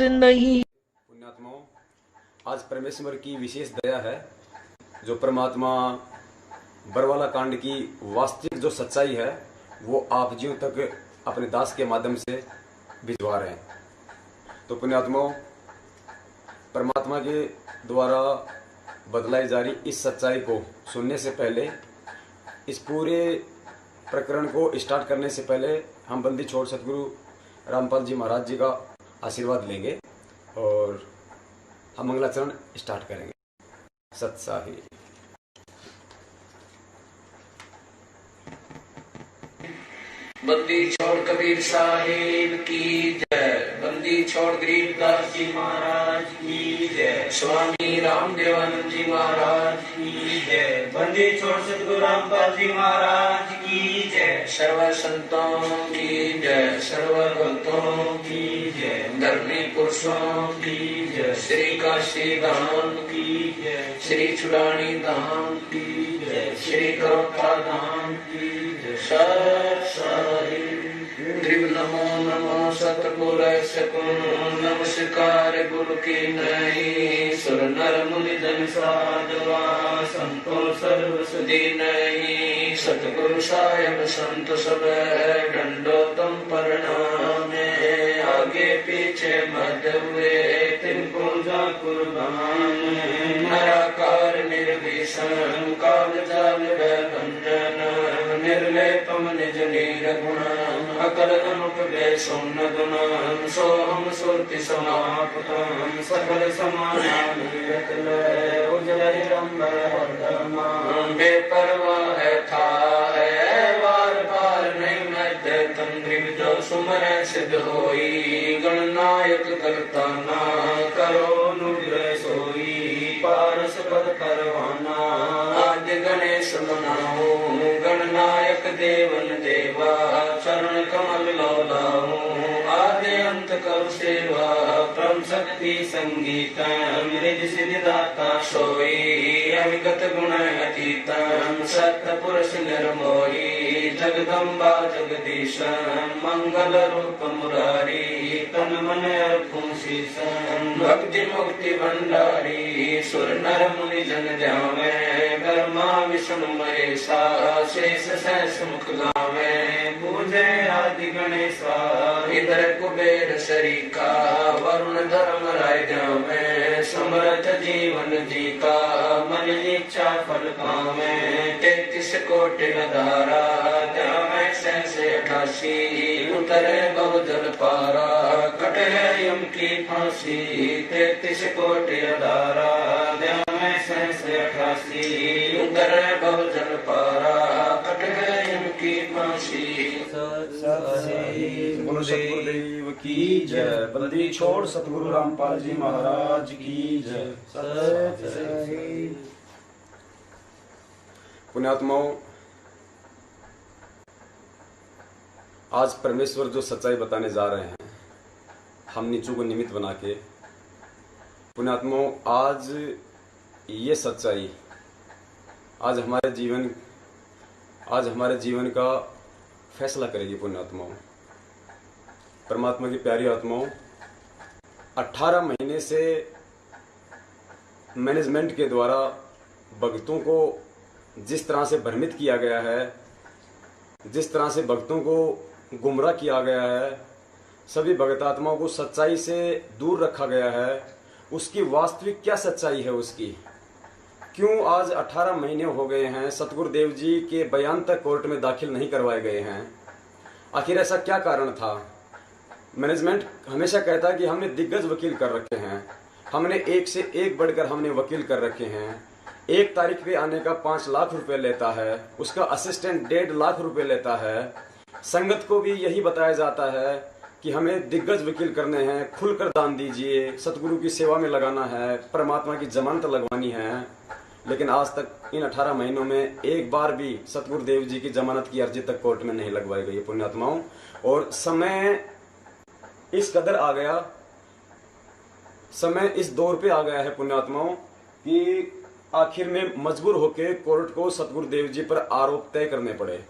नहीं। पुण्यात्माओं, आज परमेश्वर की विशेष दया है जो परमात्मा बरवाला कांड की वास्तविक जो सच्चाई है वो आप जीव तक अपने दास के माध्यम से भिजवा रहे हैं। तो पुण्यात्माओं, परमात्मा के द्वारा बदलाई जा रही इस सच्चाई को सुनने से पहले, इस पूरे प्रकरण को स्टार्ट करने से पहले हम बंदी छोड़ सतगुरु रामपाल जी महाराज जी का आशीर्वाद लेंगे और हम मंगलाचरण स्टार्ट करेंगे। सत्साही। बंदी छोड़ कबीर साहिब की जय, बंदी छोड़ गरीबदास जी महाराज की जय, स्वामी रामदेवानंद जी महाराज की जय, बंदी छोड़ सतगुरु रामपाल जी महाराज की जय, सर्व संतों की जय, सर्व भक्तों की जय, धर्मी पुरुषों की जय, श्री काशी धाम की जय, श्री चुड़ानी धाम की जय, श्री करोटा धाम की जय। ध्रुव नमो नमो सतगुर सकुन नमस्कार गुरु की नहीं, सुर नर मुनि जन साधवा संतो सर्व सुधी नहीं, सतगुरु साहेब संत सब दंडोतम प्रणाम, आगे पीछे मध्य हुए तिनको जा कुर्बान, निराकार निर्विषम काल जाल बंधन, निर्लेपम निज निर्गुण अकल अनुप सोन गुण, सोहम सुरति समापतम सकल समानान बेपरवाह था है वार पार नहीं मध्य तंद्रिव जो सुमर सिद्ध होई, गणनायक करता ना करो नुग्रह सोई, पारस पद परवाना आदि गणेश मनाओ, गणनायक देवन देवा चरण कमल लौलाओ, आदि अंत करु सेवा परम शक्ति संगीत मृद सिद्धिदाता सोई, अविगत गुण अतीतम सत्य पुरुष निर्मोही, जगदम्बा जगदीश मंगल रूप मुरारी, तन मन अर्पण शीशम भक्ति मुक्ति भंडारी, सुर नर मुनि जन ध्यावे, ब्रह्मा विष्णु महेशा शेष सहस मुख गावे, पूजे आदि गणेशा इधर कुबेर शरीका, वरुण धर्म राय ध्यावे, समर्थ जीवन जी का मन इच्छा फल पावे, 33 कोटि धारा ध्यावे सहस 88, उतरे बहुजल पारा कट है यम की फांसी, 33 कोटि धारा ध्यावे सहस 88, उतरे बहुजल पारा कट है यम की फांसी। बोलो सतगुरुदेव की जय, बंदी छोड़ सतगुरु रामपाल जी महाराज की जय। पुण्यात्माओं, आज परमेश्वर जो सच्चाई बताने जा रहे हैं हम नीचों को निमित्त बना के, पुण्यात्माओं आज ये सच्चाई आज हमारे जीवन का फैसला करेगी। पुण्यात्माओं, परमात्मा की प्यारी आत्माओं, 18 महीने से मैनेजमेंट के द्वारा भक्तों को जिस तरह से भ्रमित किया गया है, जिस तरह से भक्तों को गुमराह किया गया है, सभी भक्तात्माओं को सच्चाई से दूर रखा गया है, उसकी वास्तविक क्या सच्चाई है उसकी? क्यों आज 18 महीने हो गए हैं सतगुरुदेव जी के बयान तक कोर्ट में दाखिल नहीं करवाए गए हैं? आखिर ऐसा क्या कारण था? मैनेजमेंट हमेशा कहता है कि हमने दिग्गज वकील कर रखे हैं, हमने एक से एक बढ़कर हमने वकील कर रखे हैं, 1 तारीख पे आने का 5 लाख रुपए लेता है, उसका असिस्टेंट 1.5 लाख रुपए लेता है। संगत को भी यही बताया जाता है कि हमें दिग्गज वकील करने हैं, खुलकर दान दीजिए, सतगुरु की सेवा में लगाना है, परमात्मा की जमानत लगवानी है। लेकिन आज तक इन 18 महीनों में एक बार भी सतगुरुदेव जी की जमानत की अर्जी तक कोर्ट में नहीं लगवाई गई पुण्यात्माओं। और समय इस कदर आ गया, समय इस दौर पे आ गया है पुण्यात्माओं कि आखिर में मजबूर होकर कोर्ट को सतगुरुदेव जी पर आरोप तय करने पड़े।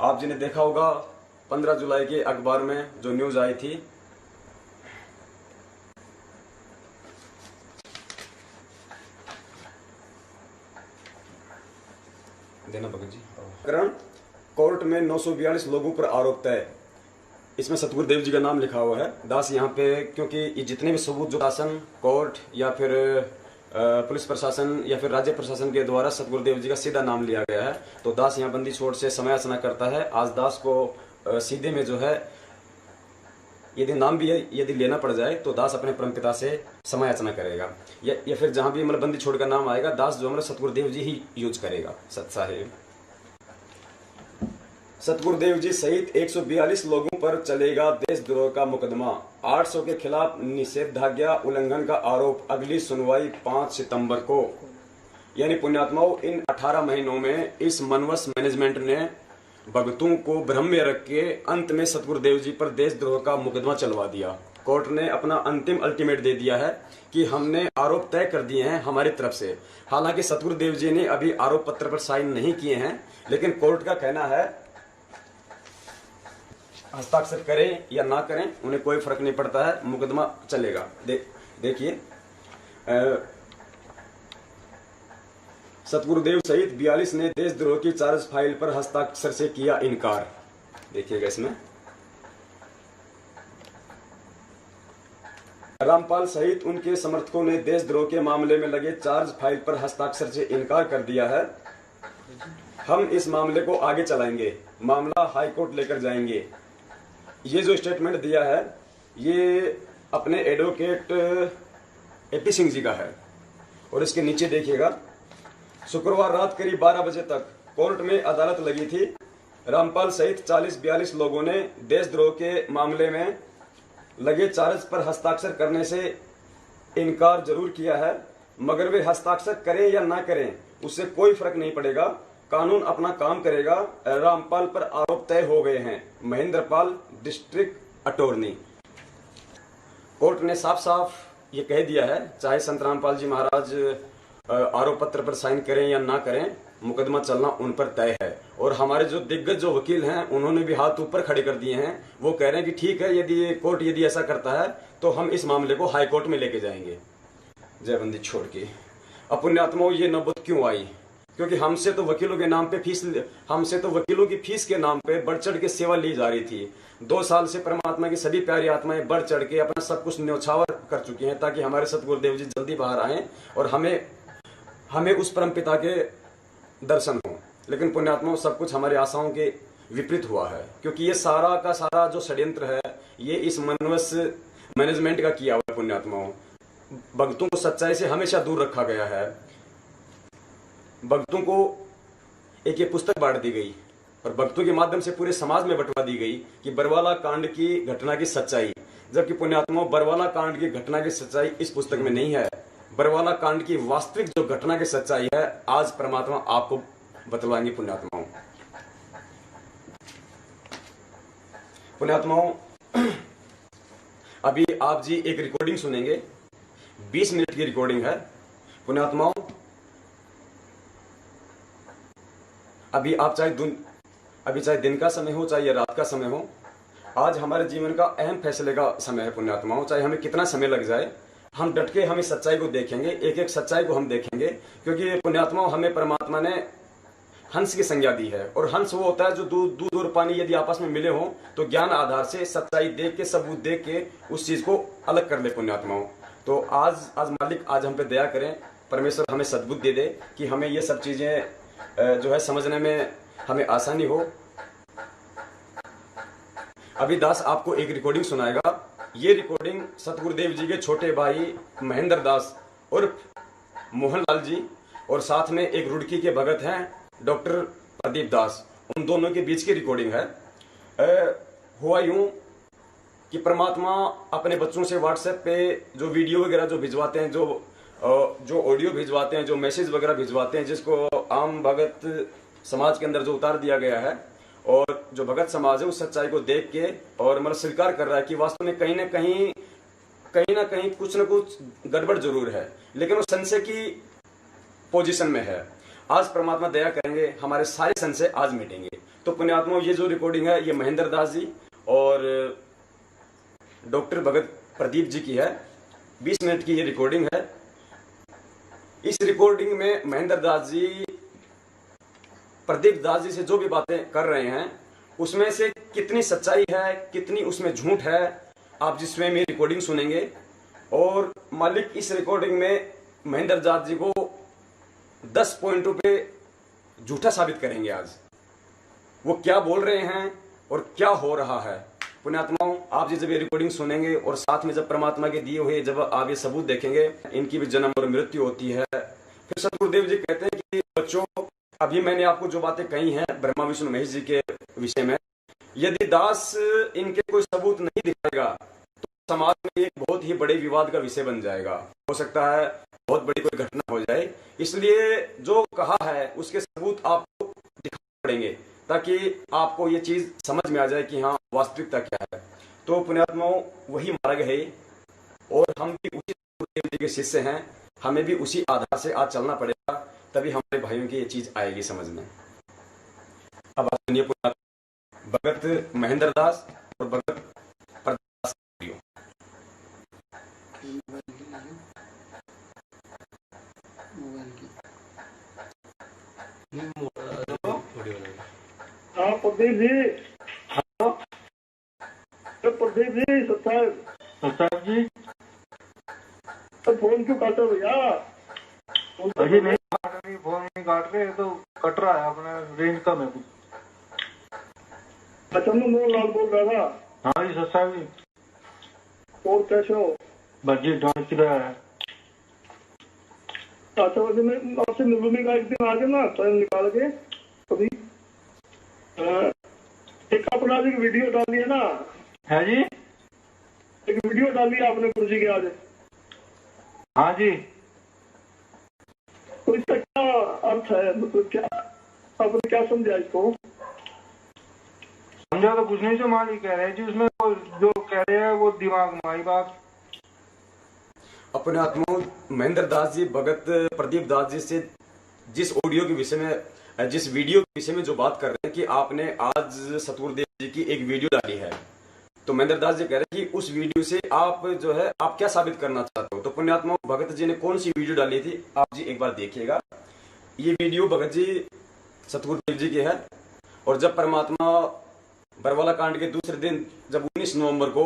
आप जी ने देखा होगा 15 जुलाई के अखबार में जो न्यूज आई थी देना भगत जी। प्रकरण कोर्ट में 942 लोगों पर आरोप तय। इसमें सतगुरुदेव जी का नाम लिखा हुआ है। दास यहाँ पे, क्योंकि ये जितने भी सबूत जो शासन, कोर्ट या फिर पुलिस प्रशासन या फिर राज्य प्रशासन के द्वारा सतगुरुदेव जी का सीधा नाम लिया गया है, तो दास यहाँ बंदी छोड़ से समय याचना करता है। आज दास को सीधे में जो है, यदि नाम भी यदि लेना पड़ जाए तो दास अपने परमपिता से समय याचना करेगा, या फिर जहां भी मतलब बंदी छोड़ का नाम आएगा, दास जो मतलब सतगुरुदेव जी ही यूज करेगा। सत साहिब। सतगुरुदेव जी सहित 142 लोगों पर चलेगा देशद्रोह का मुकदमा। 800 के खिलाफ निषेधाज्ञा उल्लंघन का आरोप। अगली सुनवाई 5 सितंबर को। यानी पुण्यात्माओं, इन 18 महीनों में इस मनवस मैनेजमेंट ने भक्तों को भ्रम में रख के अंत में सतगुरुदेव जी पर देशद्रोह का मुकदमा चलवा दिया। कोर्ट ने अपना अंतिम अल्टीमेट दे दिया है कि हमने आरोप तय कर दिए हैं हमारी तरफ से। हालांकि सतगुरुदेव जी ने अभी आरोप पत्र पर साइन नहीं किए हैं, लेकिन कोर्ट का कहना है हस्ताक्षर करें या ना करें उन्हें कोई फर्क नहीं पड़ता है, मुकदमा चलेगा। देखिए, सतगुरुदेव सहित 42 ने देशद्रोह की चार्ज फाइल पर हस्ताक्षर से किया इनकार। देखिएगा इसमें रामपाल सहित उनके समर्थकों ने देशद्रोह के मामले में लगे चार्ज फाइल पर हस्ताक्षर से इनकार कर दिया है। हम इस मामले को आगे चलाएंगे, मामला हाईकोर्ट लेकर जाएंगे। ये जो स्टेटमेंट दिया है ये अपने एडवोकेट एपी सिंह जी का है। और इसके नीचे देखिएगा, शुक्रवार रात करीब 12 बजे तक कोर्ट में अदालत लगी थी। रामपाल सहित 40-42 लोगों ने देशद्रोह के मामले में लगे चार्ज पर हस्ताक्षर करने से इनकार जरूर किया है, मगर वे हस्ताक्षर करें या ना करें उससे कोई फर्क नहीं पड़ेगा, कानून अपना काम करेगा। रामपाल पर आरोप तय हो गए हैं। Mahendrapal, district attorney. कोर्ट ने साफ साफ ये कह दिया है, चाहे संत रामपाल जी महाराज आरोप पत्र पर साइन करें या ना करें, मुकदमा चलना उन पर तय है। और हमारे जो दिग्गज जो वकील हैं उन्होंने भी हाथ ऊपर खड़े कर दिए हैं। वो कह रहे हैं कि ठीक है, यदि कोर्ट यदि ऐसा करता है तो हम इस मामले को हाई कोर्ट में लेके जाएंगे। जयबंदी छोड़ के। अब पुण्यात्माओं, ये नौबत क्यों आई? क्योंकि हमसे तो वकीलों के नाम पे हमसे तो वकीलों की फीस के नाम पे बढ़ चढ़ के सेवा ली जा रही थी। 2 साल से परमात्मा की सभी प्यारी आत्माएं बढ़ चढ़ के अपना सब कुछ न्यौछावर कर चुकी हैं ताकि हमारे सतगुरुदेव जी जल्दी बाहर आए और हमें उस परम पिता के दर्शन हो। लेकिन पुण्यात्माओं, सब कुछ हमारी आशाओं के विपरीत हुआ है, क्योंकि ये सारा का सारा जो षड्यंत्र है ये इस मनवस मैनेजमेंट का किया हुआ है। पुण्यात्माओं, भक्तों को सच्चाई से हमेशा दूर रखा गया है। भक्तों को एक ये पुस्तक बांट दी गई और भक्तों के माध्यम से पूरे समाज में बंटवा दी गई कि बरवाला कांड की घटना की सच्चाई, जबकि पुण्यात्माओं बरवाला कांड की घटना की सच्चाई इस पुस्तक में नहीं है। बरवाला कांड की वास्तविक जो घटना की सच्चाई है आज परमात्मा आपको बतलाएंगे। पुण्यात्माओं, अभी आप जी एक रिकॉर्डिंग सुनेंगे, 20 मिनट की रिकॉर्डिंग है। पुण्यात्माओं, अभी चाहे दिन का समय हो चाहे रात का समय हो, आज हमारे जीवन का अहम फैसले का समय है। पुण्यात्माओं, चाहे हमें कितना समय लग जाए, हम डट के हम इस सच्चाई को देखेंगे, एक एक सच्चाई को हम देखेंगे। क्योंकि पुण्यात्माओं, हमें परमात्मा ने हंस की संज्ञा दी है और हंस वो होता है जो दूध और पानी यदि आपस में मिले हो तो ज्ञान आधार से सच्चाई देख के, सबूत देख के उस चीज को अलग कर ले। पुण्यात्माओं, तो आज मालिक आज हम पे दया करें, परमेश्वर हमें सद्बुद्धि दे दे कि हमें ये सब चीजें जो है समझने में हमें आसानी हो। अभी दास आपको एक रिकॉर्डिंग सुनाएगा। ये रिकॉर्डिंग सतगुरुदेव जी के छोटे भाई महेंद्र दास उर्फ मोहनलाल जी और साथ में एक रुड़की के भगत हैं डॉक्टर प्रदीप दास, उन दोनों के बीच की रिकॉर्डिंग है। हुआ यूं कि परमात्मा अपने बच्चों से व्हाट्सएप पे जो वीडियो वगैरह जो भिजवाते हैं, जो ऑडियो भिजवाते हैं, जो मैसेज वगैरह भिजवाते हैं, जिसको आम भगत समाज के अंदर जो उतार दिया गया है, और जो भगत समाज है उस सच्चाई को देख के और मतलब स्वीकार कर रहा है कि वास्तव में कहीं ना कहीं कुछ न कुछ गड़बड़ जरूर है, लेकिन वो संशय की पोजीशन में है। आज परमात्मा दया करेंगे, हमारे सारे संशय आज मिटेंगे। तो पुण्यात्माओं, ये जो रिकॉर्डिंग है ये महेंद्र दास जी और डॉक्टर भगत प्रदीप जी की है। 20 मिनट की ये रिकॉर्डिंग है। इस रिकॉर्डिंग में महेंद्र दास जी प्रदीप दास जी से जो भी बातें कर रहे हैं उसमें से कितनी सच्चाई है, कितनी उसमें झूठ है, आप जिसमें मेरी रिकॉर्डिंग सुनेंगे। और मालिक इस रिकॉर्डिंग में महेंद्र जाट जी को 10 पॉइंटों पे झूठा साबित करेंगे। आज वो क्या बोल रहे हैं और क्या हो रहा है। पुण्यात्माओं, आप जी जब ये रिकॉर्डिंग सुनेंगे और साथ में जब परमात्मा के दिए हुए जब आप ये सबूत देखेंगे, इनकी भी जन्म और मृत्यु होती है। फिर सतगुरुदेव जी कहते हैं कि बच्चों, अभी मैंने आपको जो बातें कही हैं ब्रह्मा विष्णु महेश जी के विषय में, यदि दास इनके कोई सबूत नहीं दिखाएगा तो समाज में एक बहुत ही बड़े विवाद का विषय बन जाएगा। हो सकता है बहुत बड़ी कोई घटना हो जाए। इसलिए जो कहा है उसके सबूत आपको दिखाने पड़ेंगे ताकि आपको ये चीज समझ में आ जाए कि हाँ वास्तविकता क्या है। तो पुण्यात्माओं, वही मार्ग है और हम भी उसी गुरुदेव जी के शिष्य हैं। हमें भी उसी आधार से आज चलना पड़ेगा, तभी हमारे भाइयों की ये चीज आएगी समझ में। अब आप सुनिए भगत महेंद्र दास और भगत प्रदास। हाँ प्रदीप जी, हाँ प्रदीप जी, सत्तार जी, तो फोन क्यों काटे भैया? अजी नहीं, फोन नहीं काट रहे, तो कट रहा है, अपना रेंज कम है कुछ। अच्छा, मैं मोहनलाल बोल रहा था। हाँ जी सत्ता जी, और कैसे हो? बजी ढोल की रहा है। अच्छा, वैसे मैं आपसे मिलने का एक दिन आ ना टाइम निकाल के कभी। एक अपना एक वीडियो डाली है ना? है जी, एक वीडियो डाली है आपने गुरु जी के आज। हाँ जी, तो इसका क्या अर्थ है, मतलब क्या आपने क्या समझा इसको? समझा तो कुछ नहीं, जो मालिक कह रहे हैं जी उसमें वो जो कह रहे हैं वो दिमाग में आई बात। अपने आत्मा महेंद्र दास जी भगत प्रदीप दास जी से जिस ऑडियो के विषय में, जिस वीडियो के विषय में जो बात कर रहे हैं कि आपने आज सतगुरुदेव जी की एक वीडियो डाली है, तो महेंद्र दास जी कह रहे हैं कि उस वीडियो से आप जो है आप क्या साबित करना चाहते हो। तो पुण्यात्मा भगत जी ने कौन सी वीडियो डाली थी, आप जी एक बार देखिएगा। ये वीडियो भगत जी सतगुरुदेव जी की है। और जब परमात्मा बरवाला कांड के दूसरे दिन जब 19 नवंबर को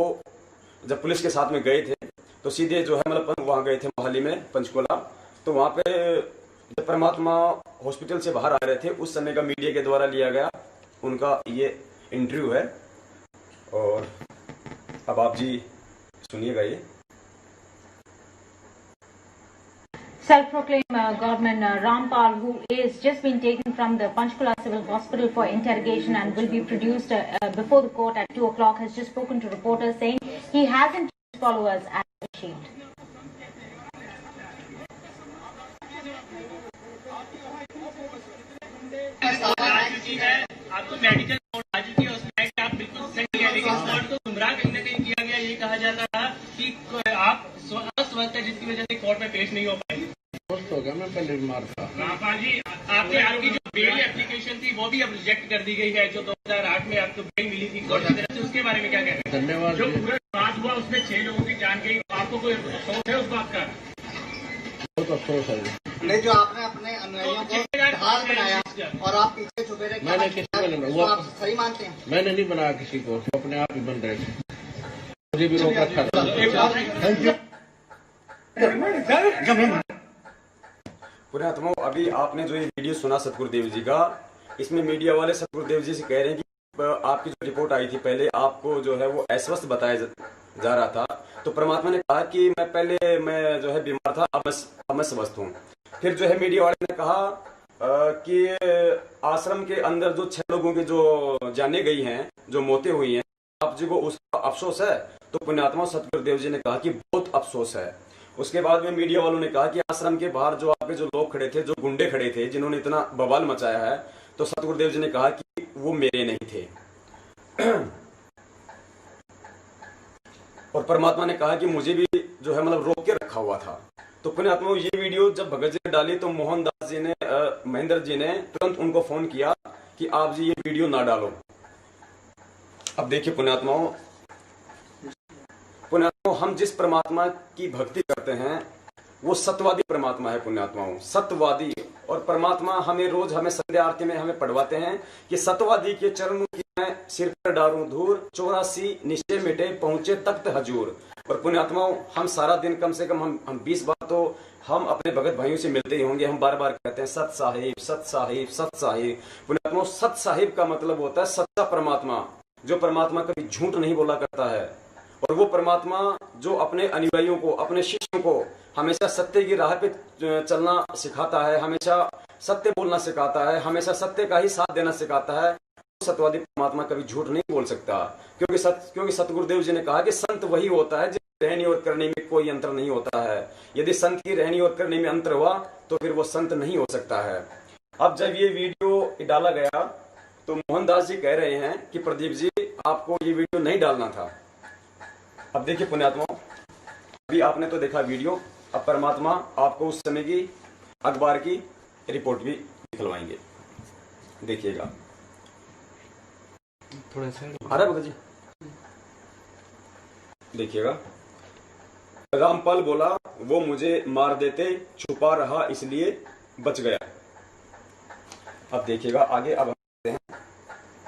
जब पुलिस के साथ में गए थे, तो सीधे जो है मतलब वहां गए थे मोहाली में पंचकुला। तो वहां पे जब परमात्मा हॉस्पिटल से बाहर आ रहे थे, उस समय का मीडिया के द्वारा लिया गया उनका ये इंटरव्यू है। और अब आप जी सुनिएगा ये। Self-proclaimed Godman Rampal, who is just been taken from the Panchkula Civil Hospital for interrogation and will be produced before the court at 2 o'clock, has just spoken to reporters saying he hasn't his followers as a shield. आपको medical report आ चुकी है, उसमें आप बिल्कुल सही है, लेकिन court को गुमराह कहीं ना कहीं किया गया। ये कहा जाता था कि आप अस्वस्थ है जिसकी वजह से कोर्ट में पेश नहीं हो पाएंगे। हो गया, मैं पहले बीमार था। रामपाल जी, आपकी जो बेल एप्लीकेशन थी वो भी अब रिजेक्ट कर दी गई है, जो 2008 में आपको बेल मिली थी कोर्ट की तरफ से, उसके बारे में क्या कहते हैं? धन्यवाद। जो पूरा बात हुआ उसमें 6 लोगों की जान गई, आपको कोई अफसोस है उस बात का? बहुत अफसोस है। नहीं, जो आपने अपने अनुयायियों को ढाल बनाया और आप पीछे छुपे रहे, मैंने किसी को नहीं, वो आप सही मानते हैं? मैंने नहीं बनाया किसी को, अपने आप ही बन रहे थे, मुझे भी रोक रखा था। पुण्यात्मा, अभी आपने जो ये वीडियो सुना सतगुरुदेव जी का, इसमें मीडिया वाले सतगुरुदेव जी से कह रहे हैं कि आपकी जो रिपोर्ट आई थी पहले आपको जो है वो अस्वस्थ बताया जा रहा था। तो परमात्मा ने कहा कि मैं जो है बीमार था, अब मैं स्वस्थ हूँ। फिर जो है मीडिया वाले ने कहा कि आश्रम के अंदर जो 6 लोगों की जो जाने गई हैं, जो मौतें हुई हैं, आप जी को उसका अफसोस है। तो पुण्यात्मा सतगुरुदेव जी ने कहा कि बहुत अफसोस है। उसके बाद में मीडिया वालों ने कहा कि आश्रम के बाहर जो आपके जो लोग खड़े थे, जो गुंडे खड़े थे, जिन्होंने इतना बवाल मचाया है, तो सतगुरुदेव जी ने कहा कि वो मेरे नहीं थे। और परमात्मा ने कहा कि मुझे भी जो है मतलब रोक के रखा हुआ था। तो पुण्यात्मा, ये वीडियो जब भगत जी ने डाली तो मोहनदास जी ने महेंद्र जी ने तुरंत उनको फोन किया कि आप जी ये वीडियो ना डालो। अब देखिए पुण्यात्माओं, हम जिस परमात्मा की भक्ति करते हैं वो सत्यवादी परमात्मा है। पुण्यात्माओं, सत्यवादी और परमात्मा हमें रोज हमें संध्या आरती में हमें पढ़वाते हैं कि सतवादी के चरणों की मैं सिर पर डालूं धूर, 84 निश्चय मिटे पहुंचे तख्त हजूर। और पुण्यात्माओं, हम सारा दिन कम से कम हम 20 बार तो हम अपने भगत भाइयों से मिलते ही होंगे। हम बार बार कहते हैं सत साहिब, सत साहिब, सत साहिब। पुण्यात्माओं, सत साहिब का मतलब होता है सच्चा परमात्मा, जो परमात्मा कभी झूठ नहीं बोला करता है। और वो परमात्मा जो अपने अनुयायियों को, अपने शिष्यों को हमेशा सत्य की राह पे चलना सिखाता है, हमेशा सत्य बोलना सिखाता है, हमेशा सत्य का ही साथ देना सिखाता है। सत्यवादी परमात्मा कभी झूठ नहीं बोल सकता, क्योंकि सतगुरुदेव जी ने कहा कि संत वही होता है जिसकी रहनी और करनी में कोई अंतर नहीं होता है। यदि संत की रहनी और करनी में अंतर हुआ तो फिर वो संत नहीं हो सकता है। अब जब ये वीडियो डाला गया तो मोहनदास जी कह रहे हैं कि प्रदीप जी, आपको ये वीडियो नहीं डालना था। अब देखिए पुण्यात्माओं, अभी आपने तो देखा वीडियो, अब परमात्मा आपको उस समय की अखबार की रिपोर्ट भी दिखलवाएंगे, देखिएगा। थोड़ा साइड आ रहा है भगत जी, देखिएगा। रामपाल बोला वो मुझे मार देते, छुपा रहा इसलिए बच गया। अब देखिएगा आगे, अब हम हैं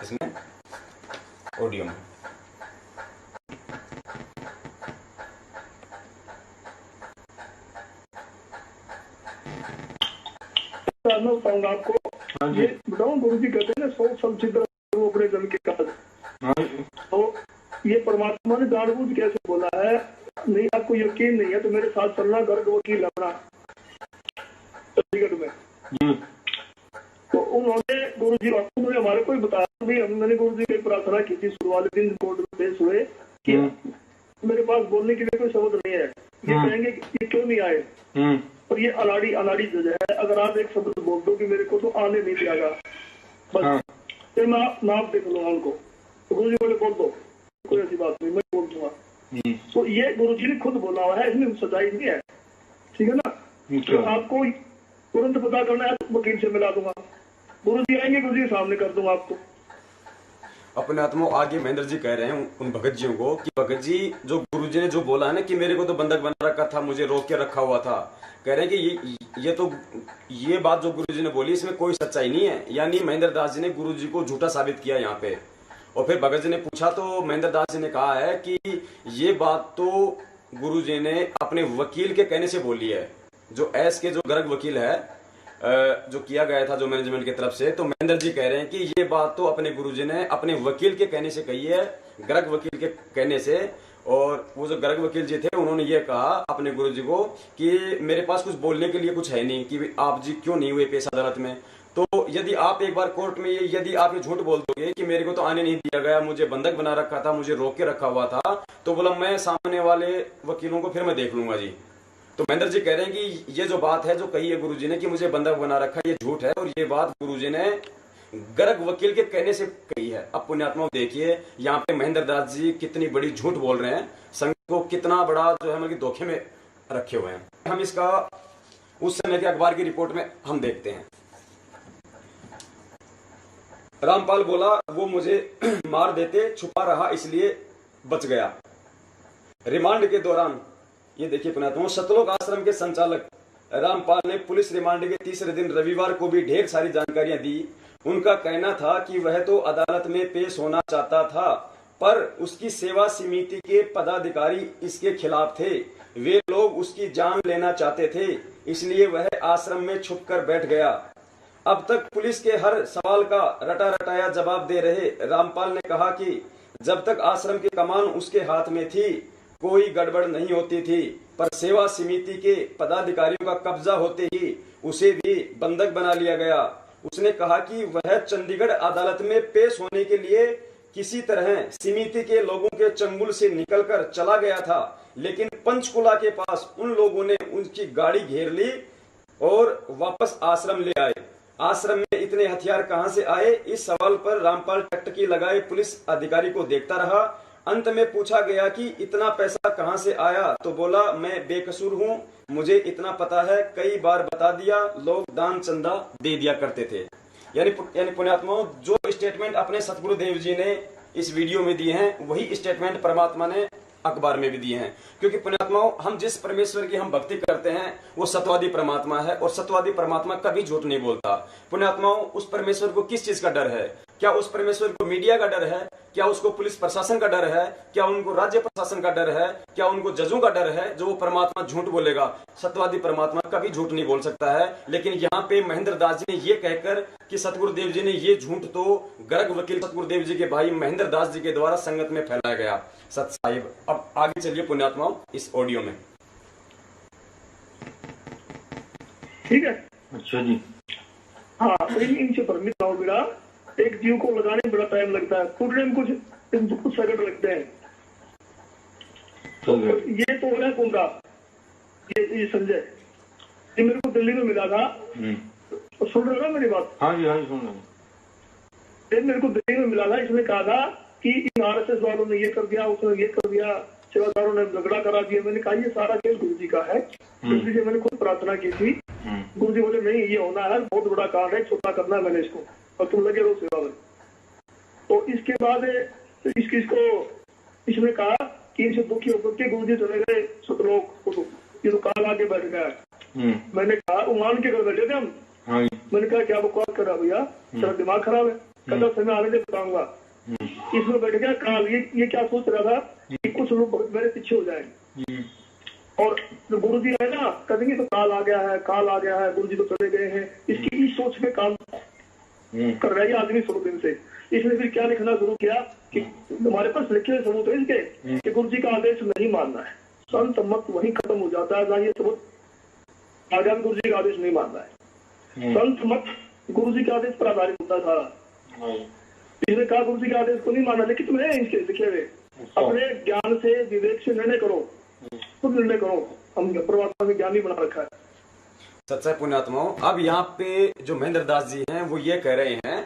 इसमें ऑडियो में। बताऊंगा आपको, ये बताऊं, गुरु जी कहते हैं ना 100 सब छिद्र अपने जल के काज। तो ये परमात्मा ने जानबूझ कैसे बोला है, नहीं आपको यकीन नहीं है तो मेरे साथ चलना, गर्ग वकील अपना चंडीगढ़ में। तो उन्होंने गुरु जी ने हमारे को बताया भी, मैंने गुरु जी की प्रार्थना की थी शुरू वाले दिन कोर्ट में पेश हुए कि मेरे पास बोलने के लिए कोई शब्द नहीं है, ये कहेंगे कि क्यों नहीं आए। और ये अनाड़ी जज है, अगर आप एक शब्द बोल दो कि मेरे को तो आने नहीं दिया बस, फिर मैं नाप देख लूंगा उनको। तो गुरु जी बोले बोल दो, कोई ऐसी बात नहीं, मैं बोल दूंगा। तो ये गुरु जी ने खुद बोला हुआ है, इसमें सच्चाई नहीं है, ठीक है ना। तो आपको तुरंत पता करना है तो वकील से मिला दूंगा, गुरु जी आएंगे, गुरु जी के सामने कर दूंगा आपको। अपने आत्मा आगे महेंद्र जी कह रहे हैं उन भगत जियों को कि भगत जी, जो गुरु जी ने जो बोला है ना कि मेरे को तो बंधक बना रखा था, मुझे रोक के रखा हुआ था, कह रहे हैं कि ये बात जो गुरु जी ने बोली इसमें कोई सच्चाई नहीं है। यानी महेंद्र दास जी ने गुरु जी को झूठा साबित किया यहाँ पे। और फिर भगत जी ने पूछा तो महेंद्र दास जी ने कहा है कि ये बात तो गुरु जी ने अपने वकील के कहने से बोली है, जो एस के जो गर्ग वकील है, जो किया गया था जो मैनेजमेंट की तरफ से। तो महेंद्र जी कह रहे हैं कि ये बात तो अपने गुरुजी ने अपने वकील के कहने से कही है, गर्ग वकील के कहने से। और वो जो गर्ग वकील जी थे उन्होंने ये कहा अपने गुरुजी को कि मेरे पास कुछ बोलने के लिए कुछ है नहीं कि आप जी क्यों नहीं हुए पेश अदालत में। तो यदि आप एक बार कोर्ट में यदि आप ये झूठ बोल दोगे कि मेरे को तो आने नहीं दिया गया, मुझे बंधक बना रखा था, मुझे रोक के रखा हुआ था, तो बोला मैं सामने वाले वकीलों को फिर मैं देख लूंगा जी। तो महेंद्र जी कह रहे हैं कि ये जो बात है जो कही है गुरुजी ने कि मुझे बंधक बना रखा, ये झूठ है। और ये बात गुरुजी ने गर्ग वकील के कहने से कही है। अब पुण्यात्मा देखिए यहाँ पे महेंद्र दास जी कितनी बड़ी झूठ बोल रहे हैं, संघ को कितना बड़ा जो है मतलब धोखे में रखे हुए हैं। हम इसका उस समय के अखबार की रिपोर्ट में हम देखते हैं। रामपाल बोला वो मुझे मार देते, छुपा रहा इसलिए बच गया। रिमांड के दौरान ये देखिए पुण्यात्मा, सतलोक आश्रम के संचालक रामपाल ने पुलिस रिमांड के तीसरे दिन रविवार को भी ढेर सारी जानकारियां दी। उनका कहना था कि वह तो अदालत में पेश होना चाहता था, पर उसकी सेवा समिति के पदाधिकारी इसके खिलाफ थे। वे लोग उसकी जान लेना चाहते थे, इसलिए वह आश्रम में छुपकर बैठ गया। अब तक पुलिस के हर सवाल का रटा रटाया जवाब दे रहे रामपाल ने कहा कि जब तक आश्रम की कमान उसके हाथ में थी कोई गड़बड़ नहीं होती थी, पर सेवा समिति के पदाधिकारियों का कब्जा होते ही उसे भी बंधक बना लिया गया। उसने कहा कि वह चंडीगढ़ अदालत में पेश होने के लिए किसी तरह समिति के लोगों के चंगुल से निकलकर चला गया था, लेकिन पंचकुला के पास उन लोगों ने उनकी गाड़ी घेर ली और वापस आश्रम ले आए। आश्रम में इतने हथियार कहां से आए, इस सवाल पर रामपाल टकटकी लगाए पुलिस अधिकारी को देखता रहा। अंत में पूछा गया कि इतना पैसा कहां से आया, तो बोला मैं बेकसूर हूं, मुझे इतना पता है, कई बार बता दिया, लोग दान चंदा दे दिया करते थे। यानी पुण्यात्माओं, जो स्टेटमेंट अपने सतगुरुदेव जी ने इस वीडियो में दिए हैं वही स्टेटमेंट परमात्मा ने अखबार में भी दिए हैं। क्योंकि पुण्यात्माओं, हम जिस परमेश्वर की हम भक्ति करते हैं वो सत्यवादी परमात्मा है, और सत्यवादी परमात्मा कभी झूठ नहीं बोलता। पुण्यात्माओं, उस परमेश्वर को किस चीज का डर है? क्या उस परमेश्वर को मीडिया का डर है? क्या उसको पुलिस प्रशासन का डर है? क्या उनको राज्य प्रशासन का डर है? क्या उनको जजों का डर है जो वो परमात्मा झूठ बोलेगा? सत्यवादी परमात्मा कभी झूठ नहीं बोल सकता है। लेकिन यहाँ पे महेंद्र दास जी ने ये कहकर कि सतगुरुदेव जी ने ये झूठ तो गर्ग वकील सतगुरुदेव जी के भाई महेंद्र दास जी के द्वारा संगत में फैलाया गया। सत साहिब, अब आगे चलिए पुण्यात्माओं इस ऑडियो में। ठीक है, अच्छा जी। हाँ, तो इनसे भ्रमित ना हो बेटा। एक जीव को लगाने में बड़ा टाइम लगता है, फूटने में कुछ सेकंड लगते हैं। तो ये तो हो रहा है कुंडा, ये संजय, ये मेरे को दिल्ली में मिला था। तो सुन रहे हो ना मेरी बात? हाँ जी, हाँ जी, सुन रहे हैं। ये मेरे को दिल्ली में मिला था। इसने कहा था कि इन RSS वालों ने ये कर दिया, उसने ये कर दिया, सेवादारों ने झगड़ा करा दिया। मैंने कहा ये सारा खेल गुरु जी का है। गुरु जी से मैंने खुद प्रार्थना की थी। गुरु जी बोले नहीं, ये होना है, बहुत बड़ा कांड है, छोटा करना है मैंने इसको, और तुम लगे रहो सेवा में। तो इसके बाद इसको इसने कहा कि इनसे दुखी होकर के गुरु जी चले गए सतलोक, ये तो काल आके बैठ गया। मैंने कहा वो मान के घर बैठे थे हम। मैंने कहा क्या बकवास करा भैया, तेरा दिमाग खराब है। कहता समय आने से बताऊंगा। इसमें बैठ गया काल। ये क्या सोच रहा था कि कुछ लोग मेरे पीछे हो जाएंगे, और जो गुरु जी है ना, कहेंगे तो काल आ गया है, काल आ गया है, गुरु जी तो चले गए हैं। इसकी इस सोच में काम कर रहा है आदमी शुरू दिन से। इसने फिर क्या लिखना शुरू किया कि हमारे पास लिखे हुए सबूत है इसके कि गुरु जी का आदेश नहीं मानना है। संत मत वहीं खत्म हो जाता है जहाँ ये सबूत आ गया, गुरु जी का आदेश नहीं मानना है। संत मत गुरु जी के आदेश पर आधारित होता था। इसने कहा गुरु जी के आदेश को नहीं माना, लेकिन तुम्हें इनके लिखे हुए अपने ज्ञान से विवेक से निर्णय करो, खुद निर्णय करो। हम परमात्मा में ज्ञानी बना रखा है। सच्चाई पुण्यात्माओं, अब यहाँ पे जो महेंद्र दास जी हैं वो ये कह रहे हैं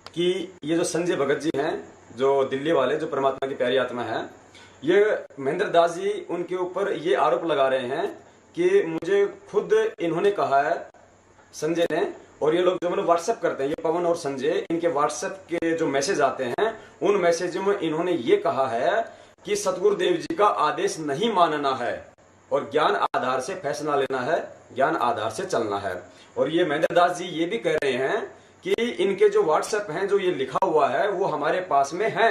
कि ये जो संजय भगत जी हैं, जो दिल्ली वाले, जो परमात्मा की प्यारी आत्मा है, ये महेंद्र दास जी उनके ऊपर ये आरोप लगा रहे हैं कि मुझे खुद इन्होंने कहा है, संजय ने, और ये लोग जो मतलब व्हाट्सएप करते हैं, ये पवन और संजय, इनके व्हाट्सएप के जो मैसेज आते हैं उन मैसेज में इन्होंने ये कहा है कि सतगुरुदेव जी का आदेश नहीं मानना है और ज्ञान आधार से फैसला लेना है, ज्ञान आधार से चलना है। और ये महेंद्र दास जी ये भी कह रहे हैं कि इनके जो व्हाट्सएप हैं, जो ये लिखा हुआ है, वो हमारे पास में है,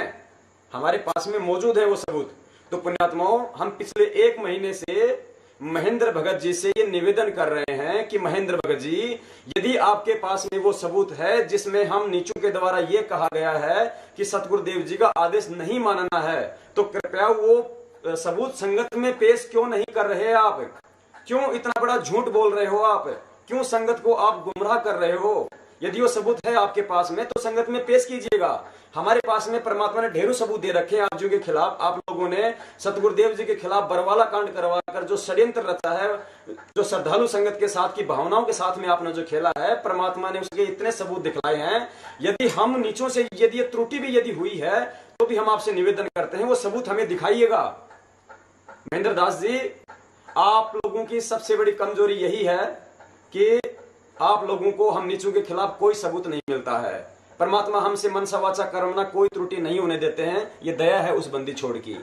हमारे पास में मौजूद है वो सबूत। तो पुण्यात्माओं, हम पिछले 1 महीने से महेंद्र भगत जी से ये निवेदन कर रहे हैं कि महेंद्र भगत जी, यदि आपके पास में वो सबूत है जिसमें हम नीचों के द्वारा ये कहा गया है कि सतगुरुदेव जी का आदेश नहीं मानना है, तो कृपया वो सबूत संगत में पेश क्यों नहीं कर रहे आप? क्यों इतना बड़ा झूठ बोल रहे हो आप? क्यों संगत को आप गुमराह कर रहे हो? यदि वो सबूत है आपके पास में तो संगत में पेश कीजिएगा। हमारे पास में परमात्मा ने ढेरों सबूत दे रखे हैं आप जी के खिलाफ। आप लोगों ने सतगुरुदेव जी के खिलाफ बरवाला कांड करवाकर जो षड्यंत्र रचा है, जो श्रद्धालु संगत के साथ की भावनाओं के साथ में आपने जो खेला है, परमात्मा ने उसके इतने सबूत दिखलाए हैं। यदि हम नीचों से यदि त्रुटि भी यदि हुई है तो भी हम आपसे निवेदन करते हैं वो सबूत हमें दिखाइएगा। महेंद्र दास जी, आप लोगों की सबसे बड़ी कमजोरी यही है कि आप लोगों को हम नीचों के खिलाफ कोई सबूत नहीं मिलता है। परमात्मा हमसे मनसा वाचा कर्मणा कोई त्रुटि नहीं होने देते हैं। ये दया है उस बंदी छोड़ की।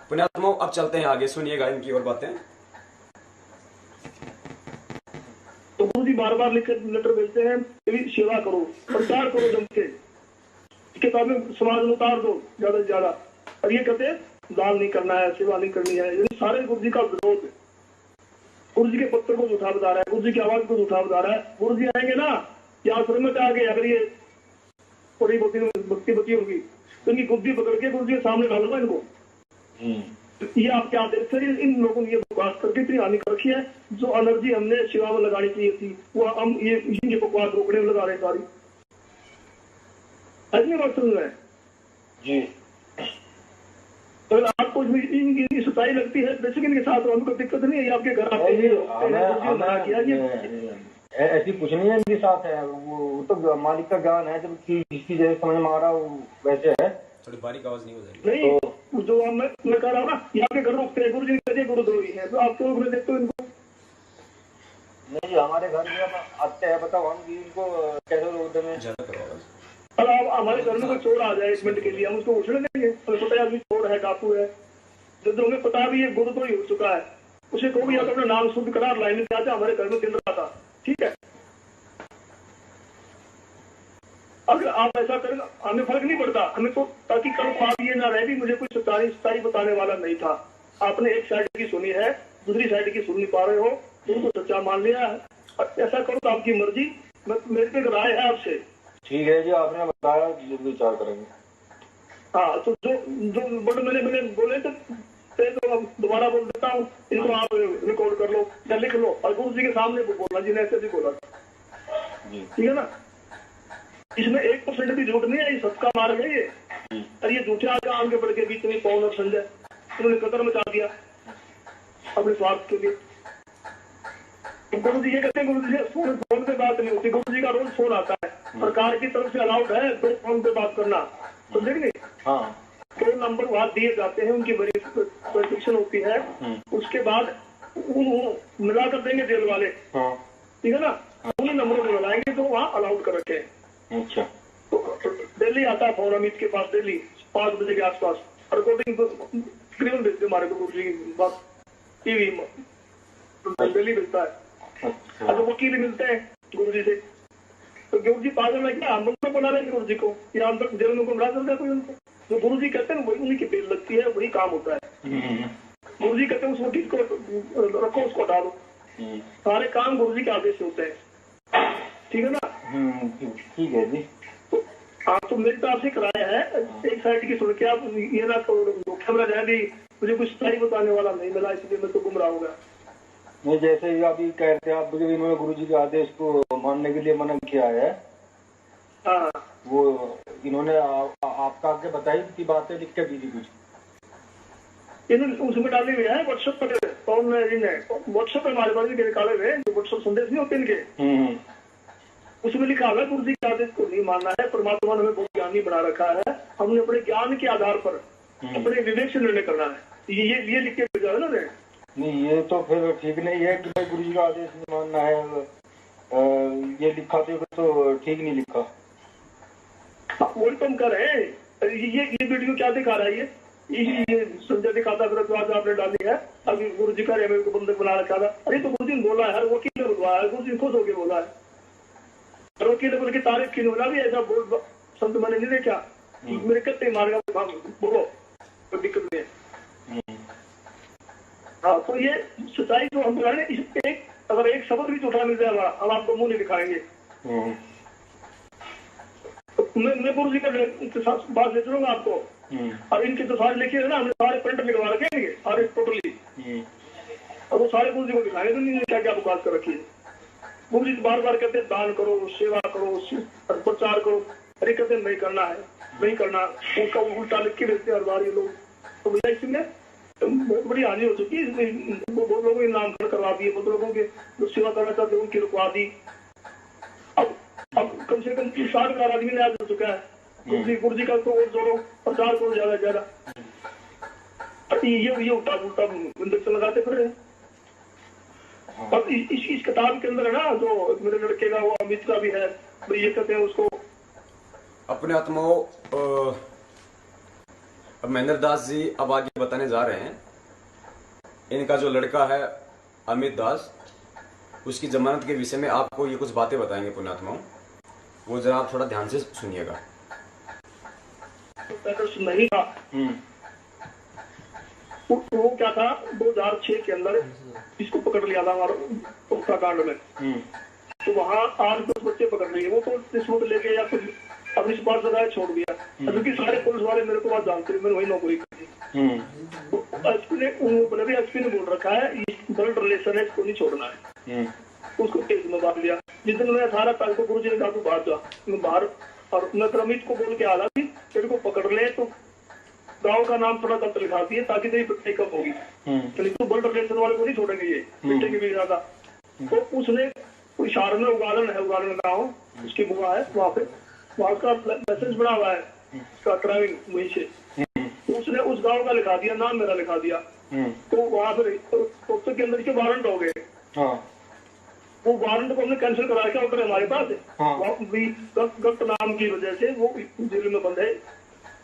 पुण्यात्माओं, अब चलते हैं आगे, सुनिएगा इनकी और बातें। तो गुरु जी बार बार लेटर भेजते हैं, सेवा करो, प्रचार करो जम के, किताबें समाज में उतार दो ज्यादा से ज्यादा। और ये कहते हैं दान नहीं करना है, सेवा नहीं करनी है। ये सारे गुरु जी का विरोध है। गुरु जी के पत्र को झूठा बता रहा है, गुरु जी की आवाज को झूठा बता रहा है। गुरु जी आएंगे ना, या आश्रम में आगे, अगर ये थोड़ी भक्ति बची होगी तो इनकी बुद्धि पकड़ के गुरु जी के सामने डालूंगा इनको। ये आपके आदेश से इन लोगों ने ये बकवास करके इतनी हानि कर रखी है। जो एनर्जी हमने सेवा में लगानी चाहिए थी वो हम ये बकवास रोकने में लगा रहे सारी। ऐसी बात सुन रहे हैं जी। अगर आपको इनकी सच्चाई लगती है बेशक इनके साथ हमको दिक्कत नहीं है। ये आपके घर ऐसी कुछ नहीं है, इनके साथ है। वो तो मालिक का ज्ञान है, जब जिसकी जैसे समझ में आ रहा वो वैसे है। थोड़ी बारीक आवाज नहीं हो जाएगी नहीं तो जो मैं कह रहा हूँ ना, ये आपके घर रुकते हैं, गुरु जी कहते गुरुद्रोही है, तो आप क्यों देखते हो इनको? नहीं जी, हमारे घर में आते हैं, बताओ हम इनको कैसे रोकते हैं? अब हमारे घर में कोई चोर आ जाए 1 मिनट के लिए, हम उसको उछल देंगे? पता है आदमी चोर चोर है, डाकू है, जो हमें पता भी है गुरुद्रोही हो चुका है, उसे को भी अपना नाम शुद्ध करा, लाइन में आजा, हमारे घर में केंद्र आता, ठीक है। अगर आप ऐसा करें हमें फर्क नहीं पड़ता, हमें तो ताकि कल ख्वाब ये ना रहे भी मुझे कोई सच्चाई बताने वाला नहीं था। आपने एक साइड की सुनी है, दूसरी साइड की सुन नहीं पा रहे हो, उनको सच्चा मान लिया है। ऐसा करो तो आपकी मर्जी, मेरे पे राय है आपसे। ठीक है जी, आपने बताया, विचार करेंगे। हाँ, तो जो वर्ड मैंने बोले तो दोबारा बोल देता हूँ, इनको आप रिकॉर्ड कर लो या लिख लो और गुरु जी के सामने बोलना जी ने ऐसे भी बोला, ठीक है ना। इसमें 1% भी झूठ नहीं है, ये सबका मार्ग है ये। और ये झूठे आगे बढ़ के बीच में पवन और संजय उन्होंने कदर मचा दिया अपने स्वार्थ के लिए। तो गुरु जी ये कहते हैं, गुरु जी फोन पे बात नहीं होती, गुरु जी का रोज फोन आता है, सरकार की तरफ से अलाउड है तो फोन पे बात करना, समझे नहीं। हाँ, 2 नंबर वहां दिए जाते हैं, उनकी वेरिफिकेशन होती है, उसके बाद मिला कर देंगे जेल वाले, ठीक है ना। उन्हीं नंबरों को लगाएंगे तो वहाँ अलाउड कर रखे हैं। अच्छा, तो दिल्ली आता है फोन अमित के पास, दिल्ली 5 बजे के आसपास, रिकॉर्डिंग स्क्रीन भेजते हमारे को, गुरु जी की बात टीवी दिल्ली मिलता है। अब वकील मिलते हैं गुरु जी से, तो गुरु जी पागल है क्या, हम लोग बना रहे हैं गुरु जी को, या हम तक जेल में गुमराह करता है कोई उनको। जो गुरु जी कहते हैं वही उन्हीं की पेड़ लगती है, वही काम होता है। गुरु जी कहते हैं उस वकील को रखो, उसको हटा दो, सारे काम गुरु जी के आदेश से होते हैं, ठीक है ना। ठीक है जी। हाँ, तो मेरी तरफ से कराया है, एक साइड की सुन के आप ये ना कैमरा जाएगी, मुझे कुछ सही बताने वाला नहीं मिला, इसलिए मैं तो गुमराह हो गया। नहीं, जैसे आप ये कह रहे थे, आप इन्होंने गुरु जी के आदेश को मानने के लिए मना किया है। हाँ, वो इन्होंने आपका आगे बताई कि बातें लिख के दी थी कुछ, इन्होंने उसमें डाले हुए हैं व्हाट्सएप पर, कौन व्हाट्सएप पे हमारे पास निकाले हुए जो व्हाट्सएप संदेश नहीं होते इनके, उसमें लिखा हुआ गुरु जी के आदेश को नहीं मानना है, परमात्मा ने हमें बहुत ज्ञानी बना रखा है, हमने अपने ज्ञान के आधार पर अपने विवेक से निर्णय करना है, ये लिख के भेजा है ना। नहीं, ये तो फिर ठीक नहीं है कि भाई गुरु जी का आदेश नहीं मानना है, ये लिखा तो ठीक नहीं लिखा। वही तो हम कर रहे हैं। ये वीडियो क्या दिखा रहा है, ये संजय दिखाता फिर आज आपने डाली है, अभी गुरु जी का मेरे को बंदे बना रखा था। अरे तो गुरु जी ने बोला है, वकील ने बुलवाया है, गुरु जी खुश होकर बोला है, वकील ने बोल के तारीफ की होना भी ऐसा बोल संत मैंने नहीं देखा, मेरे कत्ते मारेगा, बोलो कोई दिक्कत नहीं है। हाँ, तो ये सच्चाई जो हम बोल रहे हैं, अगर एक शब्द भी उठा मिल जाएगा हम आपको मुंह नहीं दिखाएंगे। मैं गुरु जी का बात ले चलूंगा आपको, और इनके तो सारे लिखे है ना, हमने सारे प्रिंट लिखवा रखे हैं सारे टोटली, और वो सारे गुरु जी को दिखाएंगे तो नहीं क्या क्या बात कर रखी है। गुरु जी बार बार कहते हैं दान करो, सेवा करो, प्रचार करो, अरे कहते नहीं करना है, नहीं करना, उनका उल्टा लिख के देते हैं हर बार ये लोग। तो भैया इसमें बहुत बड़ी हानि हो चुकी है, बहुत लोगों के नामकरण करवा दिए, बहुत लोगों के जो सेवा करना चाहते उनकी रुकवा दी। अब कम से कम 60,000 आदमी ने आज हो चुका है, गुरु जी का तो और जोड़ो, प्रचार करो ज्यादा, ये उल्टा उल्टा इंजेक्शन लगाते फिर रहे। और इस किताब के अंदर है ना, जो मेरे लड़के का वो अमित का भी है, तो ये कहते हैं उसको अपने आत्माओं। अब महेंद्र दास जी अब आगे बताने जा रहे हैं, इनका जो लड़का है अमित दास, उसकी जमानत के विषय में आपको ये कुछ बातें बताएंगे पुण्यात्माओं, वो जरा आप थोड़ा ध्यान से सुनिएगा। नहीं था वो क्या था, 2006 के अंदर इसको पकड़ लिया था हमारा उत्तराखंड में, तो वहाँ 8-10 बच्चे पकड़ लिए, वो तो रिश्वत लेके या कुछ अपनी सिफारिश लगाया छोड़ दिया, क्योंकि सारे पुलिस वाले मेरे को बात जानते, मैंने वही नौकरी की। तो एसपी ने बोल रखा है ब्लड रिलेशन है, इसको नहीं छोड़ना है, उसको केस में बांध लिया। जिस दिन मैं 18 तारीख को गुरु जी ने कहा तू बाहर जा, मैं बाहर, और मैं अमित को बोल के आ रहा थी तेरे को पकड़ ले तो गाँव का नाम थोड़ा गलत लिखा दिए ताकि तेरी पिटाई कम होगी, तो ब्लड रिलेशन वाले को नहीं छोड़ेंगे, ये पिटे की भी ज्यादा। तो उसने इशारे में उगालन गाँव, उसकी बुआ है वहाँ पे, वहाँ का लाइसेंस बना हुआ है उसका ड्राइविंग वहीं से, तो उसने उस गांव का लिखा दिया, नाम मेरा लिखा दिया, तो वहाँ फिर तो के अंदर के वारंट हो गए, वो वारंट को हमने कैंसिल करा के हमारे पास है, गलत नाम की वजह से वो जेल में बंद है,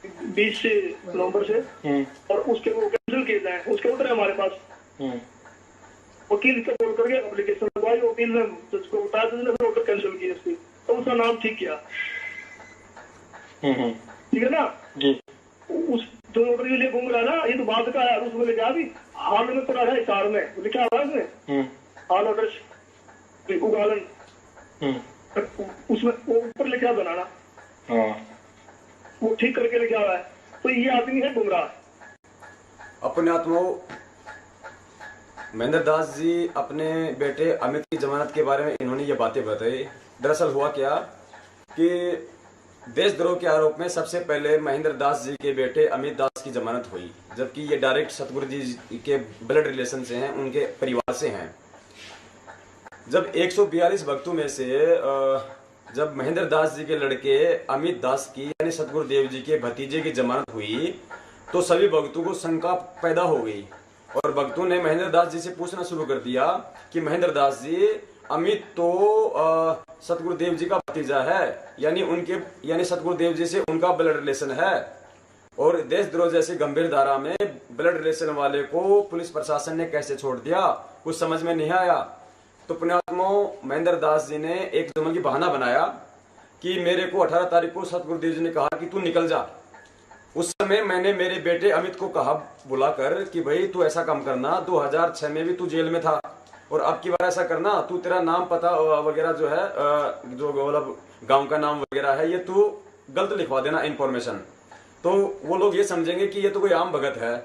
20 नवंबर से, और उसके वो कैंसिल किए जाए, उसके उत्तर है हमारे पास। वकील से बोल करके एप्लीकेशन लगवाई, वकील ने उसको बताया, तो ऑर्डर कैंसिल किया इसकी, तो उसका नाम ठीक किया। ठीक है ना जी। उस जो ऑर्डर के लिए घूम रहा है ना, ये तो बात का है, उसमें लिखा अभी हाल में पड़ा है, हिसार में लिखा हुआ है इसमें, हाल ऑर्डर उगालन, उसमें वो ऊपर लिखा बनाना, वो ठीक करके लिखा हुआ है। तो ये आदमी है गुमराह। अपने आत्माओं महेंद्र दास जी अपने बेटे अमित की जमानत के बारे में इन्होंने ये बातें बताई। दरअसल हुआ क्या कि देशद्रोह के आरोप में सबसे पहले महेंद्र दास जी के बेटे अमित दास की जमानत हुई, जबकि ये डायरेक्ट सतगुरु जी के ब्लड रिलेशन से हैं, उनके परिवार से हैं। जब 142 भक्तों में से जब महेंद्र दास जी के लड़के अमित दास की यानी सतगुरु देव जी के भतीजे की जमानत हुई, तो सभी भक्तों को शंका पैदा हो गई और भक्तों ने महेंद्र दास जी से पूछना शुरू कर दिया कि महेंद्र दास जी, अमित तो सतगुरु देव जी का भतीजा है, यानी सतगुरु देव जी से उनका ब्लड रिलेशन है, और देशद्रोह जैसी गंभीर धारा में ब्लड रिलेशन वाले को पुलिस प्रशासन ने कैसे छोड़ दिया, कुछ समझ में नहीं आया। तो पुण्यात्माओं महेंद्र दास जी ने एक जमन की बहाना बनाया कि मेरे को 18 तारीख को सतगुरु देव जी ने कहा कि तू निकल जा। उस समय मैंने मेरे बेटे अमित को कहा बुलाकर कि भाई तू ऐसा काम करना, 2006 में भी तू जेल में था और अब की बार ऐसा करना, तू तेरा नाम पता वगैरह जो है, जो मतलब गांव का नाम वगैरह है, ये तू गलत लिखवा देना इन्फॉर्मेशन, तो वो लोग ये समझेंगे कि ये तो कोई आम भगत है,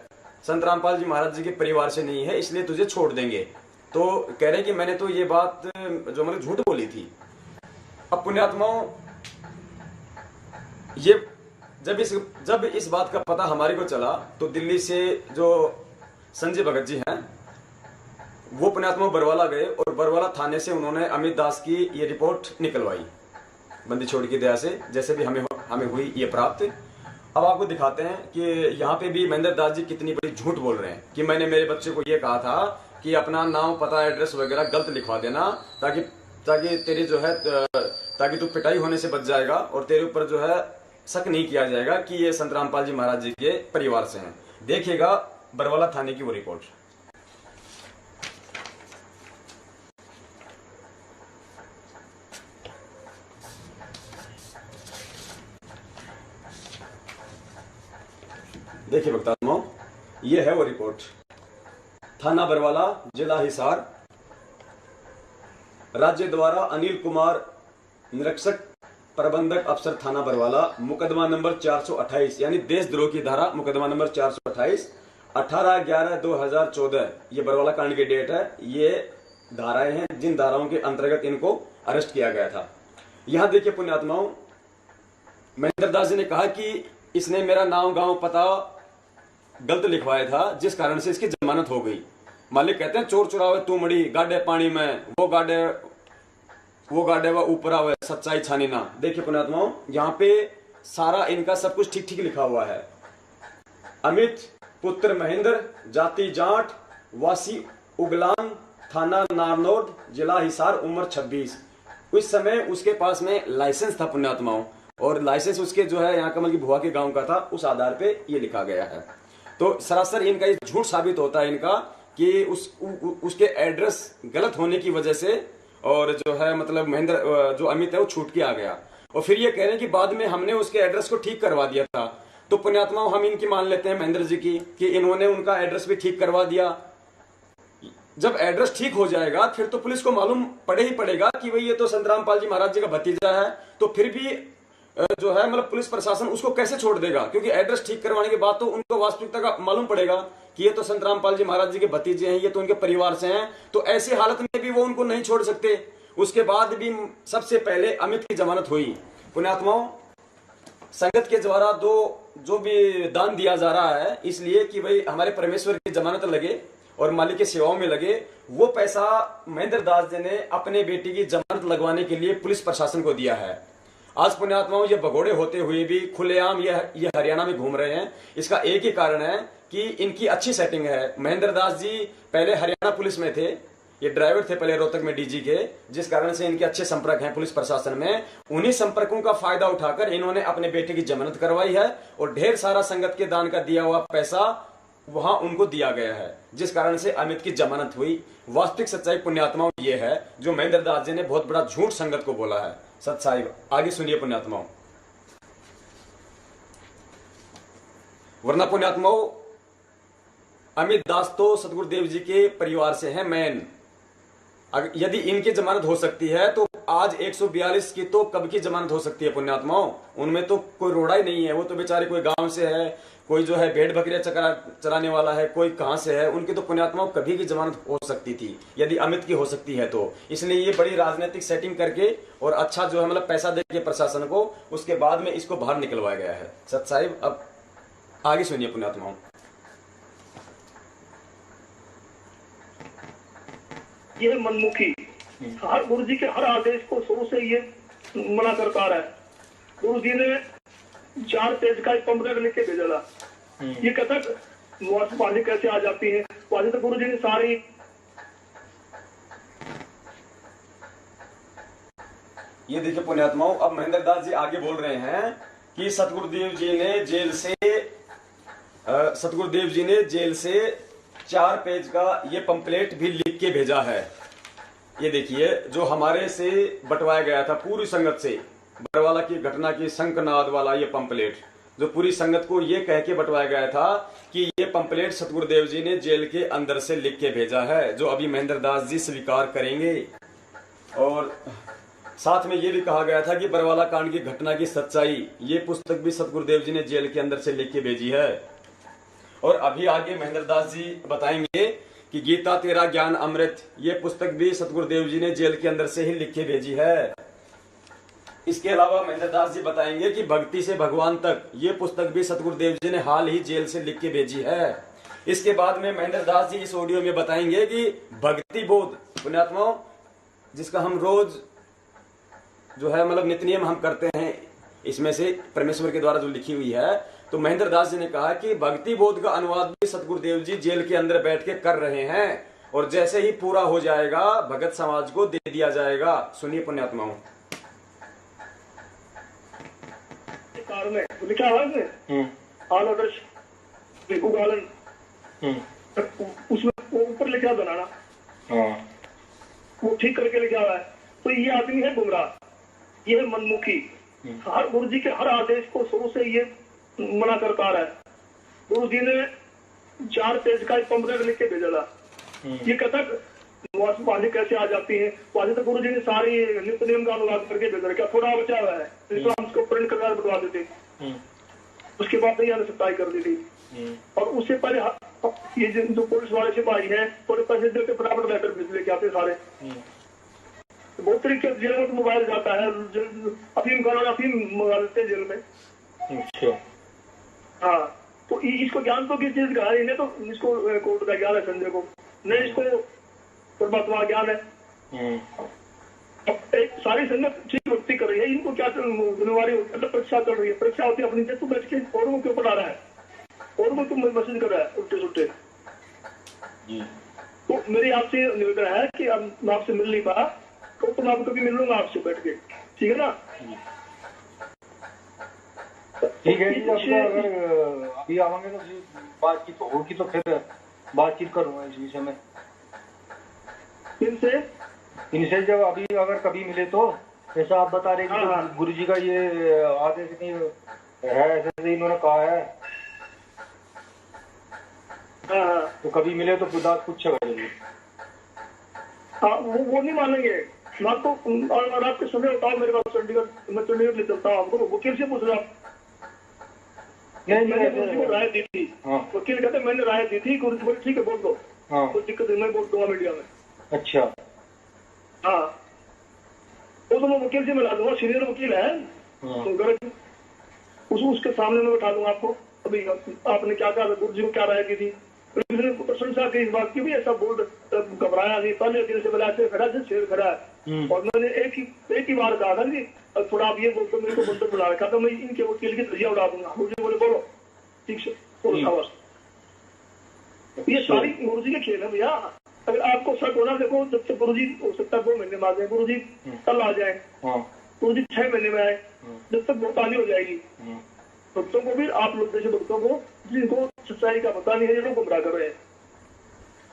संत रामपाल जी महाराज जी के परिवार से नहीं है, इसलिए तुझे छोड़ देंगे। तो कह रहे कि मैंने तो ये बात जो मतलब झूठ बोली थी। अब पुण्यात्माओं ये जब इस बात का पता हमारे को चला, तो दिल्ली से जो संजय भगत जी हैं वो पुण्यात्मा बरवाला गए और बरवाला थाने से उन्होंने अमित दास की ये रिपोर्ट निकलवाई बंदी छोड़ की दया से, जैसे भी हमें हुई ये प्राप्त। अब आपको दिखाते हैं कि यहाँ पे भी महेंद्र दास जी कितनी बड़ी झूठ बोल रहे हैं कि मैंने मेरे बच्चे को ये कहा था कि अपना नाम पता एड्रेस वगैरह गलत लिखवा देना, ताकि तेरी जो है ताकि तू पिटाई होने से बच जाएगा और तेरे ऊपर जो है शक नहीं किया जाएगा कि ये संत रामपाल जी महाराज जी के परिवार से हैं। देखिएगा बरवाला थाने की वो रिपोर्ट। देखिए भक्तात्माओं, ये है वो रिपोर्ट। थाना बरवाला, जिला हिसार, राज्य द्वारा अनिल कुमार, निरीक्षक प्रबंधक अफसर थाना बरवाला, मुकदमा नंबर 428 यानी देशद्रोह की धारा, मुकदमा नंबर 428, 18/11/2014 ये बरवाला कांड की डेट है। ये धाराएं हैं जिन धाराओं के अंतर्गत इनको अरेस्ट किया गया था। यहां देखिए पुण्यात्माओं, महेंद्र दास जी ने कहा कि इसने मेरा नाम गांव पता गलत लिखवाया था, जिस कारण से इसकी जमानत हो गई। मालिक कहते हैं चोर चुरावे तू मड़ी, गाड़े पानी में, वो गाड़े व ऊपर आवे, सच्चाई छानी ना। देखिए पुण्यात्माओं, यहाँ पे सारा इनका सब कुछ ठीक ठीक लिखा हुआ है। अमित पुत्र महेंद्र, जाति जाट, वासी उगलान, थाना नारनौड, जिला हिसार, उम्र 26। उस समय उसके पास में लाइसेंस था पुण्यात्माओं, और लाइसेंस उसके जो है यहाँ कमल की भुआ के गांव का था, उस आधार पे ये लिखा गया है। तो सरासर इनका ये झूठ साबित होता है इनका कि उसके एड्रेस गलत होने की वजह से, और जो है मतलब महेंद्र जो अमित है वो छूट के आ गया। और फिर ये कह रहे हैं कि बाद में हमने उसके एड्रेस को ठीक करवा दिया था। तो पुण्यात्माओं हम इनकी मान लेते हैं महेंद्र जी की कि इन्होंने उनका एड्रेस भी ठीक करवा दिया। जब एड्रेस ठीक हो जाएगा फिर तो पुलिस को मालूम पड़े ही पड़ेगा कि भाई ये तो संत रामपाल जी महाराज जी का भतीजा है, तो फिर भी जो है मतलब पुलिस प्रशासन उसको कैसे छोड़ देगा, क्योंकि एड्रेस ठीक करवाने के बाद तो उनको वास्तविकता का मालूम पड़ेगा कि ये तो संत रामपाल जी महाराज जी के भतीजे हैं, ये तो उनके परिवार से हैं। तो ऐसी हालत में भी वो उनको नहीं छोड़ सकते। उसके बाद भी सबसे पहले अमित की जमानत हुई। पुण्यात्माओं, संगत के द्वारा जो भी दान दिया जा रहा है इसलिए कि भाई हमारे परमेश्वर की जमानत लगे और मालिक की सेवाओं में लगे, वो पैसा महेंद्र दास जी ने अपने बेटी की जमानत लगवाने के लिए पुलिस प्रशासन को दिया है। आज पुण्यात्माओं, ये भगोड़े होते हुए भी खुलेआम ये हरियाणा में घूम रहे हैं। इसका एक ही कारण है कि इनकी अच्छी सेटिंग है। महेंद्र दास जी पहले हरियाणा पुलिस में थे ये ड्राइवर थे पहले रोहतक में डीजी के, जिस कारण से इनके अच्छे संपर्क हैं पुलिस प्रशासन में। उन्हीं संपर्कों का फायदा उठाकर इन्होंने अपने बेटे की जमानत करवाई है और ढेर सारा संगत के दान का दिया हुआ पैसा वहां उनको दिया गया है, जिस कारण से अमित की जमानत हुई। वास्तविक सच्चाई पुण्यात्माओं ये है जो महेंद्र दास जी ने बहुत बड़ा झूठ संगत को बोला है। सच्चाई आगे सुनिए पुण्यात्माओं। वरना पुण्यात्माओं, अमित दास तो सतगुरुदेव जी के परिवार से हैं मेन। यदि इनकी जमानत हो सकती है तो आज 142 की तो कब की जमानत हो सकती है पुण्यात्माओं। उनमें तो कोई रोड़ा ही नहीं है। वो तो बेचारे कोई गांव से है, कोई जो है भेड़ बकरियां चराने वाला है, कोई कहां से है। उनकी तो पुण्यात्माओं कभी की जमानत हो सकती थी यदि अमित की हो सकती है तो। इसलिए ये बड़ी राजनीतिक सेटिंग करके और अच्छा जो है मतलब पैसा देके प्रशासन को, उसके बाद में इसको बाहर निकलवाया गया है। सत साहिब अब आगे सुनिए पुण्यात्माओं। यह मनमुखी हर गुरु जी के हर आदेश को शुरू से ये मना करता रहा है। गुरु जी ने 4 पेज का एक पंपलेट लिख के भेजा। ये कहता पानी कैसे आ जाती है, पानी तो गुरु जी ने सारी। ये देखिए पुण्यात्माओं, अब महेंद्र दास जी आगे बोल रहे हैं कि सतगुरुदेव जी ने जेल से 4 पेज का ये पंपलेट भी लिख के भेजा है। ये देखिए जो हमारे से बंटवाया गया था पूरी संगत से, बरवाला की घटना की शंखनाद वाला ये पंपलेट जो पूरी संगत को ये कह के बंटवाया गया था कि ये पंपलेट सतगुरुदेव जी ने जेल के अंदर से लिख के भेजा है, जो अभी महेंद्र दास जी स्वीकार करेंगे। और साथ में ये भी कहा गया था कि बरवाला कांड की घटना की सच्चाई, ये पुस्तक भी सतगुरुदेव जी ने जेल के अंदर से लिख के भेजी है। और अभी आगे महेंद्र दास जी बताएंगे कि गीता तेरा ज्ञान अमृत, ये पुस्तक भी सतगुरुदेव जी ने जेल के अंदर से ही लिख के भेजी है। इसके अलावा महेंद्र दास जी बताएंगे कि भक्ति से भगवान तक, ये पुस्तक भी सतगुरुदेव जी ने हाल ही जेल से लिख के भेजी है। इसके बाद में महेंद्र दास जी इस ऑडियो में बताएंगे कि भक्ति बोध पुण्यात्माओं, जिसका हम रोज जो है मतलब नित्य नियम हम करते हैं, इसमें से परमेश्वर के द्वारा जो लिखी हुई है, तो महेंद्र दास जी ने कहा कि भक्ति बोध का अनुवाद भी सतगुरुदेव जी जेल के अंदर बैठ के कर रहे हैं और जैसे ही पूरा हो जाएगा भगत समाज को दे दिया जाएगा। सुनिए पुण्यात्माओं। में लिखा हुआ है आल आदर्श उसमें ऊपर लिखा बनाना, वो ठीक करके लिखा हुआ है। तो ये आदमी है गुमराह, ये है मनमुखी, हर गुरु जी के हर आदेश को शुरू से ये मना करता रहा है। गुरु जी ने 4 पेज का एक पंपलेट लिख के भेजा। ये कहता पानी कैसे आ जाती है, पानी तो गुरु जी ने सारी नित्य नियम का अनुवाद करके भेज रखा, थोड़ा बचा हुआ है, इसको हम उसको प्रिंट करवा बनवा देते, उसके बाद नहीं आने सत्ताई कर दी थी। और उससे पहले ये जो पुलिस वाले सिपाही हैं थोड़े पैसे देते फटाफट लेटर भेज लेके आते सारे। बहुत तरीके से जेल में तो मोबाइल जाता है, अफीम खाना अफीम मंगा लेते हैं जेल में। अच्छा हाँ, तो इसको ज्ञान तो किस चीज का है, इन्हें तो इसको कोर्ट का ज्ञान है, संजय को नहीं, इसको परमात्मा ज्ञान है। अब एक सारी संगत ठीक भक्ति कर रही है, इनको क्या जिम्मेवारी परीक्षा कर रही है, परीक्षा होती है अपनी जैसे बैठ के औरों के ऊपर आ रहा है, औरों को मैसेज कर रहा है उल्टे सुल्टे। तो मेरी आपसे निवेदन है कि अब मैं आपसे मिल नहीं पाया तो मैं आपको कभी मिल लूंगा आपसे बैठ के, ठीक है ना? ठीक है जी, अगर अभी आवांगे तो बातचीत होगी तो फिर बातचीत करूंगा इस विषय में इनसे जब अभी अगर कभी मिले तो। जैसा आप बता रहे हैं कि गुरु जी का ये आदेश नहीं है, ऐसे इन्होंने कहा है, तो कभी मिले तो खुदा पूछेगा। हाँ, वो नहीं मानेंगे। मैं तो और आपके समय बताओ मेरे पास चंडीगढ़, मैं चंडीगढ़ ले चलता हूँ, आपको वकील से पूछ रहा। मैंने गुरु जी को राय दी थी, वकील कहते मैंने राय दी थी, गुरु जी बोले ठीक है बोल दो, कोई दिक्कत नहीं, मैं बोल दूंगा मीडिया में। अच्छा हाँ, तो मैं वकील से मिला दूंगा, सीनियर वकील है, तो उसके सामने मैं बैठा दूंगा आपको। अभी आपने क्या कहा, गुरु जी को क्या राय की थी, प्रशंसा की इस बात की भी, ऐसा बोल घबराया नहीं, पहले दिल से बोला ऐसे खड़ा शेर खड़ा है। और मैंने एक ही बार कहा था कि थोड़ा आप ये बोलते मेरे को बंदर बुला रखा था, मैं इनके वकील की धज्जियां उड़ा दूंगा। गुरु जी बोले बोलो ठीक से, ये सारी गुरु जी के खेल है भैया। अगर आपको शक होना, देखो जब तक गुरु जी हो सकता है 2 महीने में आ जाए, गुरु जी कल आ जाए, गुरु जी 6 महीने में आए, जब तक भुगतानी हो जाएगी। भक्तों को भी, आप लोग जैसे भक्तों को जिनको सच्चाई का पता नहीं है, ये लोग गुमराह कर रहे हैं।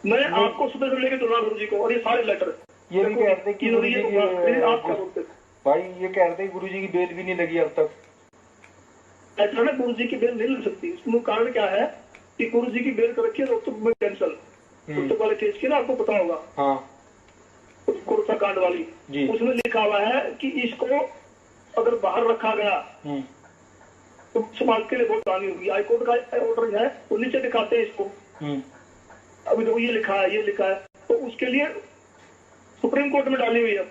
मैं आपको सुबह से लेके चला गुरु जी को, और ये सारे लेटर ये भी कहते हैं कि गुरु जी की, आप क्या बोलते भाई ये कहते हैं गुरु जी की बेल भी नहीं लगी अब तक। ऐसा ना, गुरु जी की बेल नहीं लग सकती। उसमें कारण क्या है कि गुरु जी की बेल कर रखी है रोहतक में कैंसल, रोहतक वाले केस की ना, आपको पता होगा, कोरसा कांड वाली, उसमें लिखा हुआ है कि इसको अगर बाहर रखा गया तो समाज के लिए बहुत हानि होगी। हाईकोर्ट का ऑर्डर है, वो नीचे दिखाते हैं इसको, अभी देखो ये लिखा है, ये लिखा है, तो उसके लिए सुप्रीम कोर्ट में डाली हुई है,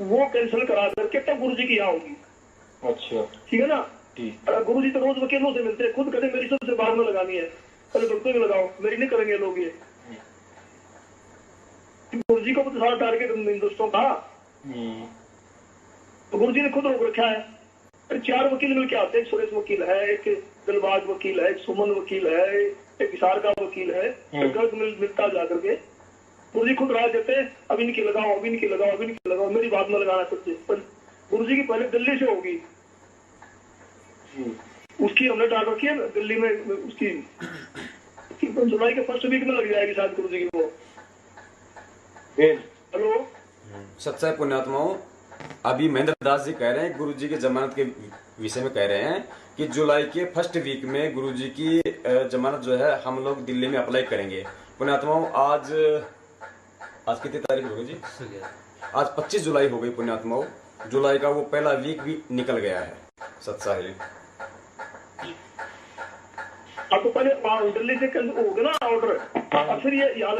वो कैंसिल करा करके तब गुरु जी की यहाँ होगी। अच्छा, ठीक है ना। गुरु जी तो रोज वकीलों से मिलते हैं, खुद कहते मेरी सबसे बाद में लगानी है, पहले भक्तों में लगाओ, मेरी नहीं करेंगे लोग ये। गुरु जी को तो सारा टारगेट हिंदुस्तान था, तो गुरु जी ने खुद रोक रखा है। 4 वकील मिलकर आते हैं, एक सुरेश वकील है, एक दिलबाग वकील है, एक सुमन वकील है, एक विशार का वकील है, गर्ग मिलता जाकर के गुरु जी खुद राय देते हैं, अभी इनकी लगाओ, अभी इनकी लगाओ, अभी इनकी लगाओ, मेरी बात में लगाना सकते। पर गुरु जी की पहले दिल्ली से होगी, उसकी हमने डाल रखी है दिल्ली में, उसकी जुलाई के फर्स्ट वीक में लग जाएगी शायद गुरु जी की वो। हेलो, सच्चाई पुण्यात्माओं, अभी महेंद्र दास जी कह रहे हैं गुरु जी की जमानत के विषय में कह रहे हैं कि जुलाई के फर्स्ट वीक में गुरु जी की जमानत जो है हम लोग दिल्ली में अप्लाई करेंगे। पुण्यात्माओं, आज कितनी तारीख हो गई जी? आज 25 जुलाई हो गई पुण्यात्माओं। जुलाई का वो पहला वीक भी निकल गया है। सत्साहिल आपको पहले दिल्ली से कल हो गया ना ऑर्डर, और फिर ये याद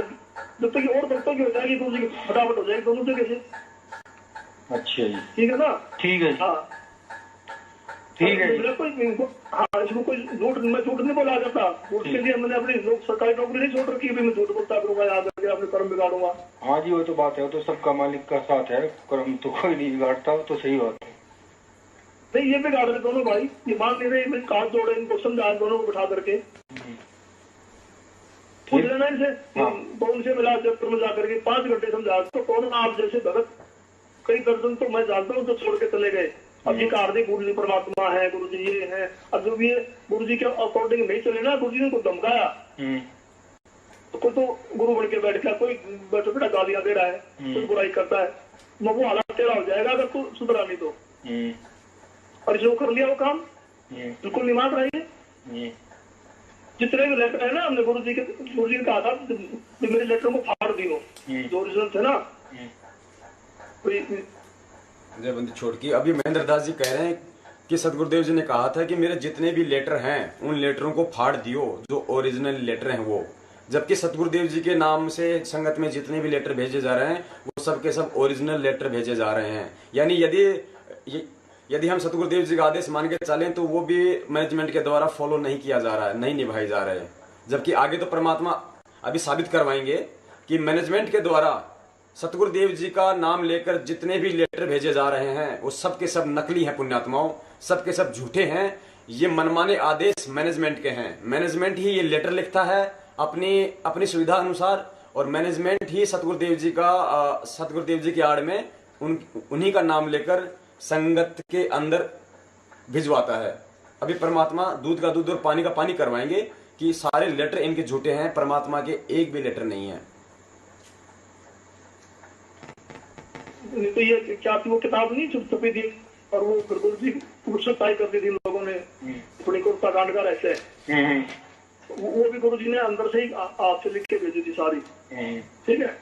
जब तक और भक्तों की हो जाएगी गुरु जी की फटाफट हो जाएगी दोनों जगह से। अच्छा जी, ठीक है ना। ठीक है, हाँ ठीक है। हाँ, इसको कोई झूठ, मैं झूठ नहीं बोला जाता, झूठ के लिए मैंने अपनी सरकारी नौकरी नहीं छोड़ रखी, मैं झूठ बोलता करूंगा, याद करके अपने कर्म बिगाड़ूंगा। हाँ जी, वो तो बात है, वो तो सबका मालिक का साथ है, कर्म तो कोई नहीं बिगाड़ता, तो सही बात है। नहीं, ये बिगाड़ रहे दोनों भाई, ये मान नहीं रहे, मैं हाथ जोड़े, इनको समझा दोनों को बिठा करके पूछ लेना इनसे, तो उनसे मिला चक्कर में जाकर के 5 घंटे समझा, तो कौन आप जैसे भगत कई दर्जन तो मैं जानता हूँ जो छोड़ के चले गए। अब जी कार्तिक गुरु जी परमात्मा है, गुरु जी ये है, अब जब ये गुरु जी के अकॉर्डिंग नहीं चले ना, गुरु जी ने को धमकाया, तो कोई तो गुरु बन के बैठ गया, कोई बैठा बैठा गालियां दे रहा है, कोई बुराई करता है, वो हालात तेरा हो जाएगा अगर तू सुधरा नहीं तो। और जो कर लिया वो काम बिल्कुल नहीं मान रही है। जितने भी लेटर है ना, हमने गुरु जी ने कहा था कि मेरे लेटर को फाड़ दियो, जो ओरिजिनल थे ना। जय बंदी छोड़ की। अभी महेंद्र दास जी कह रहे हैं कि सदगुरुदेव जी ने कहा था कि मेरे जितने भी लेटर हैं उन लेटरों को फाड़ दियो, जो ओरिजिनल लेटर हैं वो। जबकि सतगुरुदेव जी के नाम से संगत में जितने भी लेटर भेजे जा रहे हैं वो सब के सब ओरिजिनल लेटर भेजे जा रहे हैं। यानी यदि हम सतगुरुदेव जी का आदेश मान के चलें तो वो भी मैनेजमेंट के द्वारा फॉलो नहीं किया जा रहा है, नहीं निभाए जा रहे हैं। जबकि आगे तो परमात्मा अभी साबित करवाएंगे कि मैनेजमेंट के द्वारा सतगुरुदेव जी का नाम लेकर जितने भी लेटर भेजे जा रहे हैं वो सब के सब नकली हैं पुण्यात्माओं, सब के सब झूठे हैं। ये मनमाने आदेश मैनेजमेंट के हैं। मैनेजमेंट ही ये लेटर लिखता है अपनी सुविधा अनुसार, और मैनेजमेंट ही सतगुरुदेव जी की आड़ में उन्हीं का नाम लेकर संगत के अंदर भिजवाता है। अभी परमात्मा दूध का दूध और पानी का पानी करवाएंगे कि सारे लेटर इनके झूठे हैं, परमात्मा के एक भी लेटर नहीं है। तो ये क्या थी वो किताब नहीं छुपी थी, और वो गुरु जी पुरुषताई कर दी थी लोगों ने अपनी कुर्ता कांड का रहते हैं, वो भी गुरु जी ने अंदर से ही आपसे लिख के भेजी थी सारी। ठीक है,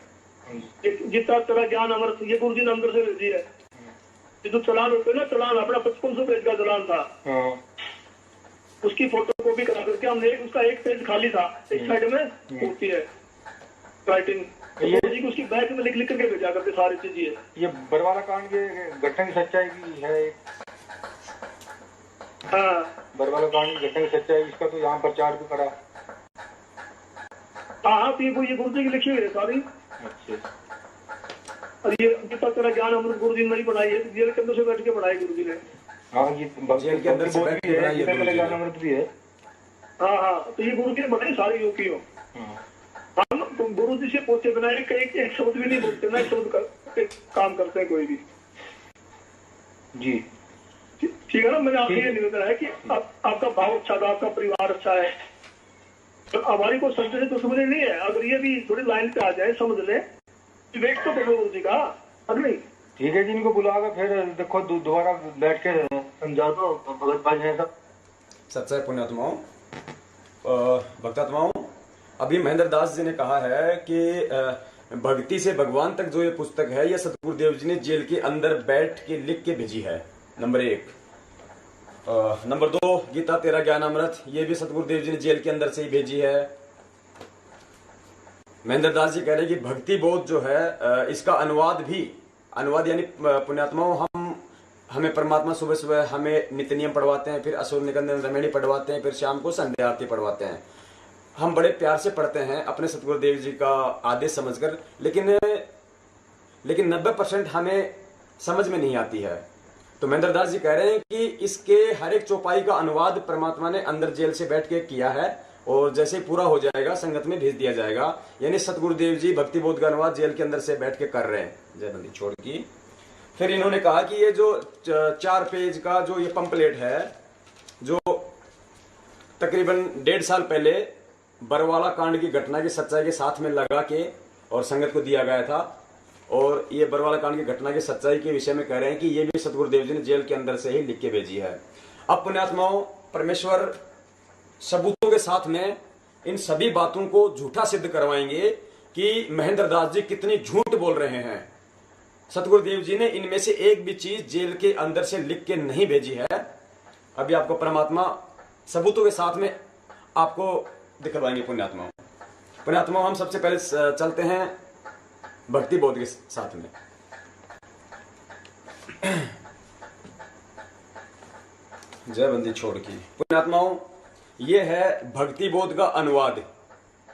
जितना तेरा ज्ञान अमृत, ये गुरु जी ने अंदर से भेजी है। जो चलान होते ना, चलान अपना 5500 पेज का चलान था, उसकी फोटो कॉपी करा करके हमने उसका एक पेज खाली था, एक साइड में होती है राइटिंग, जी उसकी बैग में लिख लिख करके भेजा करके सारी चीजें। ये बरवाला कांड के घटना की सच्चाई की है। हाँ, बरवाला कांड की घटना की सच्चाई, इसका तो यहाँ प्रचार भी करा। हाँ, तो ये गुरु जी की लिखी हुई है सारी। अच्छा, और ये जितना तेरा ज्ञान अमृत गुरु जी ने नहीं बनाई है, जेल के अंदर से बैठ के बनाई गुरु जी ने। हाँ, ये जेल के अंदर से बैठ के बनाई है, ज्ञान अमृत भी है। हाँ, तो ये गुरु जी ने बनाई सारी यूपी हो। हम तो गुरु जी से पूछे बिना एक शब्द भी नहीं बोलते ना, एक शब्द काम करते हैं कोई भी। जी ठीक है ना। मैंने आपसे ये निवेदन है कि आपका भाव अच्छा था, आपका परिवार अच्छा है, तो हमारी को संत से दुश्मनी नहीं है। अगर ये भी थोड़ी लाइन पे आ जाए, समझ ले, वेट तो करो गुरु जी का, अब नहीं। ठीक है जी, इनको बुलाकर फिर देखो दोबारा बैठ के समझा दो भगत भाई है सब। सच्चाई पुण्यात्माओं, भक्तात्माओं, अभी महेंद्र दास जी ने कहा है कि भक्ति से भगवान तक जो ये पुस्तक है, यह सतगुरुदेव जी ने जेल के अंदर बैठ के लिख के भेजी है, नंबर 1। नंबर 2, गीता तेरा ज्ञान अमृत, ये भी सतगुरुदेव जी ने जेल के अंदर से ही भेजी है। महेंद्र दास जी कह रहे हैं कि भक्ति बोध जो है, इसका अनुवाद यानी पुण्यात्माओं, हमें परमात्मा सुबह सुबह हमें नित्य नियम पढ़वाते हैं, फिर असुर निकंदन रमणी पढ़वाते हैं, फिर शाम को संध्या आरती पढ़वाते हैं। हम बड़े प्यार से पढ़ते हैं अपने सतगुरुदेव जी का आदेश समझकर, लेकिन 90% हमें समझ में नहीं आती है। तो महेंद्र दास जी कह रहे हैं कि इसके हर एक चौपाई का अनुवाद परमात्मा ने अंदर जेल से बैठ के किया है, और जैसे ही पूरा हो जाएगा संगत में भेज दिया जाएगा। यानी सतगुरुदेव जी भक्ति बोध का अनुवाद जेल के अंदर से बैठ के कर रहे हैं, जय बंदी छोड़ की। फिर इन्होंने कहा कि ये जो 4 पेज का जो ये पंपलेट है, जो तकरीबन 1.5 साल पहले बरवाला कांड की घटना की सच्चाई के साथ में लगा के और संगत को दिया गया था, और ये बरवाला कांड की घटना की सच्चाई के विषय में कह रहे हैं कि ये भी सतगुरुदेव जी ने जेल के अंदर से ही लिख के भेजी है। अब पुण्यात्माओं, परमेश्वर सबूतों के साथ में इन सभी बातों को झूठा सिद्ध करवाएंगे कि महेंद्र दास जी कितनी झूठ बोल रहे हैं। सतगुरुदेव जी ने इनमें से एक भी चीज जेल के अंदर से लिख के नहीं भेजी है। अभी आपको परमात्मा सबूतों के साथ में आपको दिखवाएंगे। पुण्यात्माओं, हम सबसे पहले चलते हैं भक्ति बोध के साथ में। जय बंदी छोड़ की। पुण्यात्माओं, ये है भक्ति बोध का अनुवाद,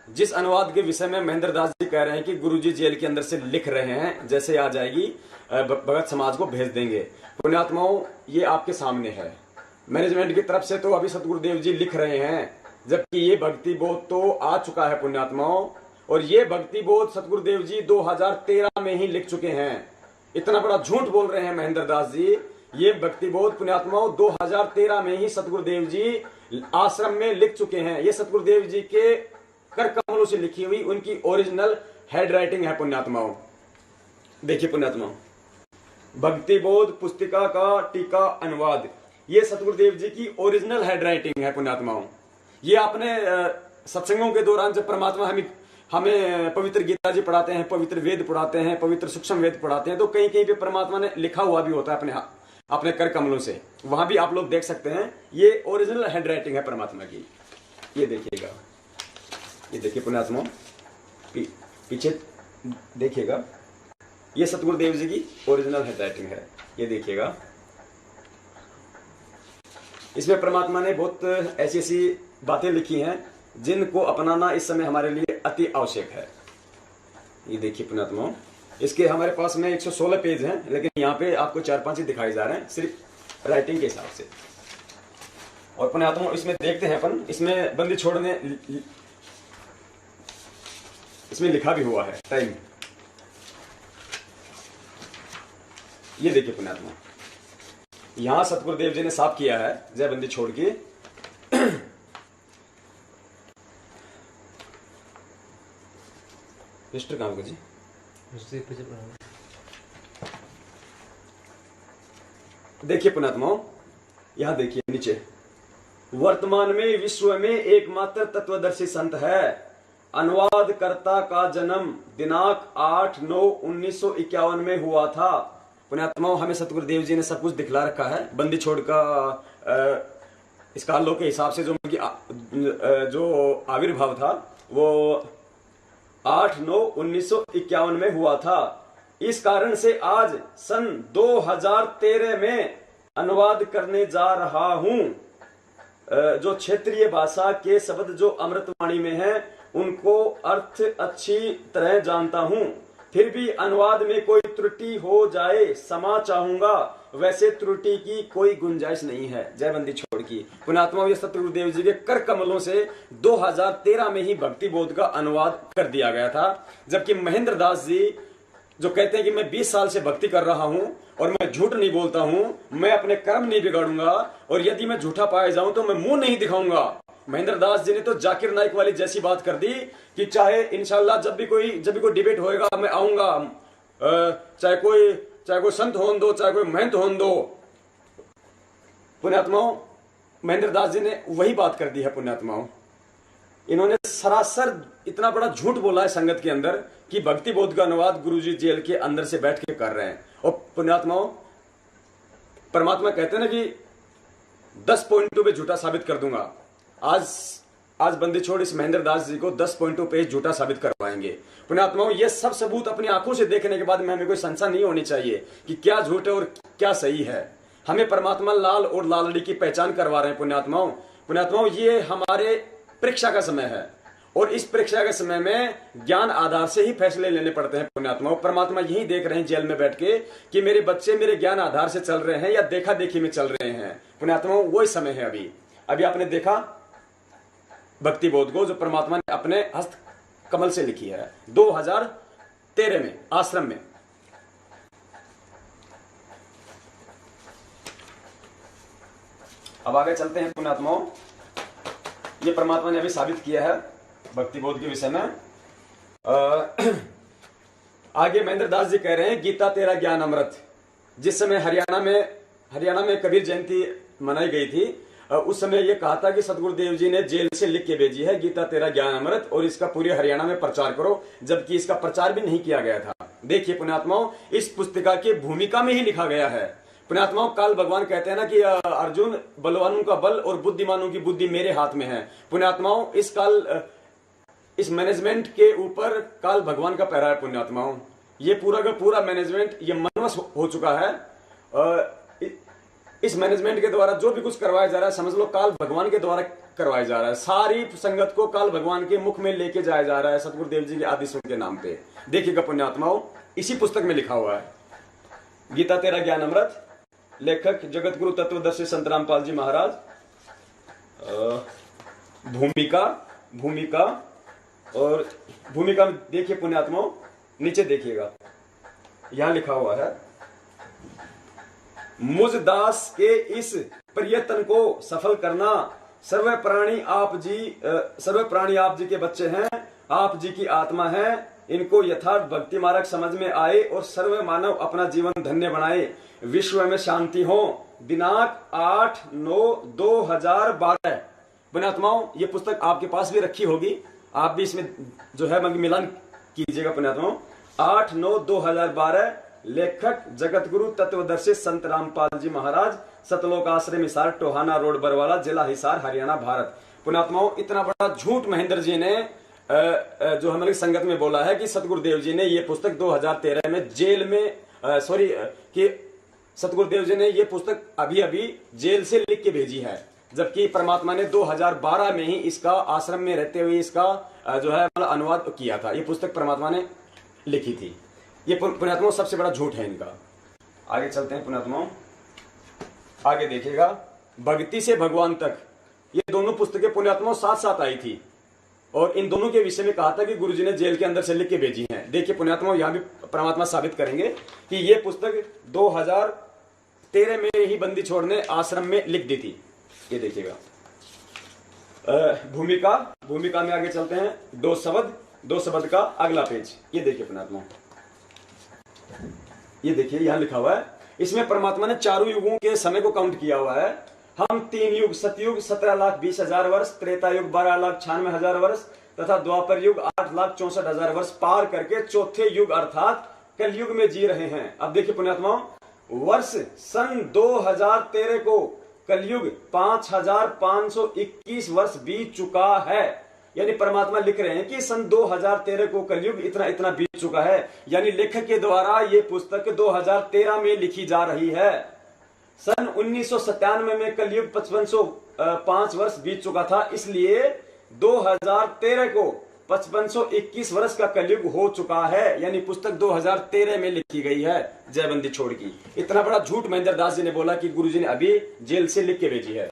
जिस अनुवाद के विषय में महेंद्र दास जी कह रहे हैं कि गुरुजी जेल के अंदर से लिख रहे हैं, जैसे आ जाएगी भगत समाज को भेज देंगे। पुण्यात्माओं, ये आपके सामने है। मैनेजमेंट की तरफ से तो अभी सतगुरुदेव जी लिख रहे हैं, जबकि ये भक्ति बोध तो आ चुका है पुण्यात्माओं, और ये भक्ति बोध सतगुरुदेव जी 2013 में ही लिख चुके हैं। इतना बड़ा झूठ बोल रहे हैं महेंद्र दास जी। ये भक्ति बोध पुण्यात्माओं 2013 में ही सतगुरुदेव जी आश्रम में लिख चुके हैं। ये सतगुरुदेव जी के कर कमलों से लिखी हुई उनकी ओरिजिनल हैंड राइटिंग है पुण्यात्माओं। देखिए पुण्यात्माओं, भक्ति बोध पुस्तिका का टीका अनुवाद, ये सतगुरुदेव जी की ओरिजिनल हैंड राइटिंग है पुण्यात्माओं। ये आपने सत्संगों के दौरान जब परमात्मा हमें पवित्र गीता जी पढ़ाते हैं, पवित्र वेद पढ़ाते हैं, पवित्र सूक्ष्म वेद पढ़ाते हैं, तो कहीं कहीं पे परमात्मा ने लिखा हुआ भी होता है अपने कर कमलों से। वहां भी आप लोग देख सकते हैं, ये ओरिजिनल हैंड राइटिंग है परमात्मा की। ये देखिएगा, ये देखिए पुण्यात्माओं, पीछे देखिएगा, ये सतगुरुदेव जी की ओरिजिनल हैंड राइटिंग है। ये देखिएगा, इसमें परमात्मा ने बहुत ऐसी ऐसी बातें लिखी हैं जिनको अपनाना इस समय हमारे लिए अति आवश्यक है। ये देखिए पुण्यात्माओं, इसके हमारे पास में 116 पेज हैं, लेकिन यहाँ पे आपको 4-5 ही दिखाए जा रहे हैं सिर्फ राइटिंग के हिसाब से। और पुण्यात्माओं, इसमें देखते हैं अपन, इसमें बंदी छोड़ने इसमें लिखा भी हुआ है टाइम। ये देखिए पुण्यात्मा, यहां सतगुरुदेव जी ने साफ किया है, जय बंदी छोड़ के। रजिस्टर कहां होगा जी? देखिए पुण्यात्माओं, यहां देखिए नीचे, वर्तमान में विश्व में एकमात्र तत्वदर्शी संत है। अनुवादकर्ता का जन्म दिनांक 8/9/1951 में हुआ था। पुण्यात्माओं, हमें सतगुरुदेव जी ने सब कुछ दिखला रखा है। बंदी छोड़ का इस कालों के हिसाब से जो उनकी जो आविर्भाव था वो 8/9/1951 में हुआ था। इस कारण से आज सन 2013 में अनुवाद करने जा रहा हूं। जो क्षेत्रीय भाषा के शब्द जो अमृतवाणी में हैं, उनको अर्थ अच्छी तरह जानता हूं। फिर भी अनुवाद में कोई त्रुटि हो जाए क्षमा चाहूंगा, वैसे त्रुटि की कोई गुंजाइश नहीं है। जय बंदी छोड़ की। पुण्यात्मा, ये सतगुरु देव जी के कर कमलों से 2013 में ही भक्ति बोध का अनुवाद कर दिया गया था। जबकि महेंद्र दास जी जो कहते हैं कि मैं 20 साल से भक्ति कर रहा हूं और मैं झूठ नहीं बोलता हूं, मैं अपने कर्म नहीं बिगाड़ूंगा, और यदि मैं झूठा पाया जाऊं तो मैं मुंह नहीं दिखाऊंगा। महेंद्र दास जी ने तो जाकिर नाइक वाली जैसी बात कर दी कि चाहे इंशाल्लाह जब भी कोई डिबेट होएगा मैं आऊंगा, चाहे कोई संत होन दो, चाहे कोई महंत होन दो। पुण्यात्माओं, महेंद्र दास जी ने वही बात कर दी है। पुण्यात्माओं, इन्होंने सरासर इतना बड़ा झूठ बोला है संगत के अंदर कि भक्ति बोध का अनुवाद गुरुजी जेल के अंदर से बैठ के कर रहे हैं। और पुण्यात्माओं, परमात्मा कहते हैं ना कि 10 पॉइंटों पे झूठा साबित कर दूंगा। आज बंदी छोड़ इस महेंद्र दास जी को 10 पॉइंटों पे झूठा साबित करवाएंगे। पुण्यात्माओं, ये सब सबूत अपनी आंखों से देखने के बाद में हमें कोई संशय नहीं होनी चाहिए कि क्या झूठ है और क्या सही है। हमें परमात्मा लाल और लालड़ी की पहचान करवा रहे हैं। पुण्यात्माओं, ये हमारे परीक्षा का समय है और इस परीक्षा के समय में ज्ञान आधार से ही फैसले लेने पड़ते हैं। पुण्यात्माओं, परमात्मा यही देख रहे हैं जेल में बैठ के कि मेरे बच्चे मेरे ज्ञान आधार से चल रहे हैं या देखा देखी में चल रहे हैं। पुण्यात्माओं, वही समय है। अभी आपने देखा भक्ति बोध को जो परमात्मा ने अपने हस्त कमल से लिखी है 2013 में आश्रम में। अब आगे चलते हैं। पुण्यात्माओं, ये परमात्मा ने अभी साबित किया है भक्ति बोध के विषय में। आगे महेंद्र दास जी कह रहे हैं, गीता तेरा ज्ञान अमृत। जिस समय हरियाणा में कबीर जयंती मनाई गई थी, उस समय यह कहा था कि सतगुरुदेव जी ने जेल से लिख के भेजी है गीता तेरा ज्ञान अमृत और इसका पूरे हरियाणा में प्रचार करो, जबकि इसका प्रचार भी नहीं किया गया था। देखिए पुण्यात्माओं, इस पुस्तिका की भूमिका में ही लिखा गया है। पुण्यात्माओं, काल भगवान कहते हैं ना कि अर्जुन, बलवानों का बल और बुद्धिमानों की बुद्धि मेरे हाथ में है। पुण्यात्माओं, इस मैनेजमेंट के ऊपर काल भगवान का पहरा है। पुण्यात्माओं, ये पूरा का पूरा मैनेजमेंट ये मनवश हो चुका है। इस मैनेजमेंट के द्वारा जो भी कुछ करवाया जा रहा है, समझ लो काल भगवान के द्वारा करवाया जा रहा है। सारी संगत को काल भगवान के मुख में लेके जाया जा रहा है सतगुरुदेव जी के आदेशों के नाम पे। देखिएगा पुण्यात्माओं, इसी पुस्तक में लिखा हुआ है गीता तेरा ज्ञान अमृत। लेखक जगत गुरु तत्वदर्शी संत रामपाल जी महाराज। भूमिका और भूमिका में देखिए पुण्यात्माओं, नीचे देखिएगा, यहां लिखा हुआ है, मुझ दास के इस प्रयत्न को सफल करना, सर्व प्राणी आप जी के बच्चे हैं, आप जी की आत्मा है। इनको यथार्थ भक्ति मार्ग समझ में आए और सर्व मानव अपना जीवन धन्य बनाए, विश्व में शांति हो। दिनांक 8/9/2012। पुण्यात्माओं, ये पुस्तक आपके पास भी रखी होगी, आप भी इसमें जो है मिलान कीजिएगा। पुण्यात्माओं, 8/9/2012, लेखक जगत गुरु तत्वदर्शी संत रामपाल जी महाराज, सतलोक आश्रम हिसार, टोहाना रोड, बरवाला, जिला हिसार, हरियाणा, भारत। पुण्यात्माओं, इतना बड़ा झूठ महेंद्र जी ने जो हमारी संगत में बोला है कि सतगुरुदेव जी ने ये पुस्तक 2013 में जेल में कि सतगुरुदेव जी ने ये पुस्तक अभी जेल से लिख के भेजी है, जबकि परमात्मा ने 2012 में ही इसका आश्रम में रहते हुए इसका जो है अनुवाद किया था। ये पुस्तक परमात्मा ने लिखी थी। ये पुण्यात्माओं सबसे बड़ा झूठ है इनका। आगे चलते हैं पुण्यात्माओं, आगे देखिएगा, भक्ति से भगवान तक, ये दोनों पुस्तकें पुण्यात्माओं साथ साथ आई थी और इन दोनों के विषय में कहा था कि गुरुजी ने जेल के अंदर से लिख के भेजी हैं। देखिए पुण्यात्माओं, यहां भी परमात्मा साबित करेंगे कि ये पुस्तक 2013 में ही बंदी छोड़ ने आश्रम में लिख दी थी। ये देखिएगा, भूमिका में आगे चलते हैं, दो शब्द का अगला पेज, ये देखिए पुण्यात्माओं, ये देखिए यहां लिखा हुआ है, इसमें परमात्मा ने चारों युगों के समय को काउंट किया हुआ है। हम 3 युग, सतयुग 17,20,000 वर्ष, त्रेता युग 12,96,000 वर्ष तथा द्वापर युग 8,64,000 वर्ष पार करके चौथे युग अर्थात कलयुग में जी रहे हैं। अब देखिए पुण्यात्माओं, वर्ष सन 2013 को कलयुग 5,521 वर्ष बीत चुका है। यानी परमात्मा लिख रहे हैं कि सन 2013 को कलयुग इतना बीत चुका है। यानी लेखक के द्वारा ये पुस्तक 2013 में लिखी जा रही है। सन 1997 में कलयुग 5505 वर्ष बीत चुका था, इसलिए 2013 को 5521 वर्ष का कलयुग हो चुका है। यानी पुस्तक 2013 में लिखी गई है जयबंदी छोड़ की। इतना बड़ा झूठ महेंद्र दास जी ने बोला कि गुरुजी ने अभी जेल से लिख के भेजी है।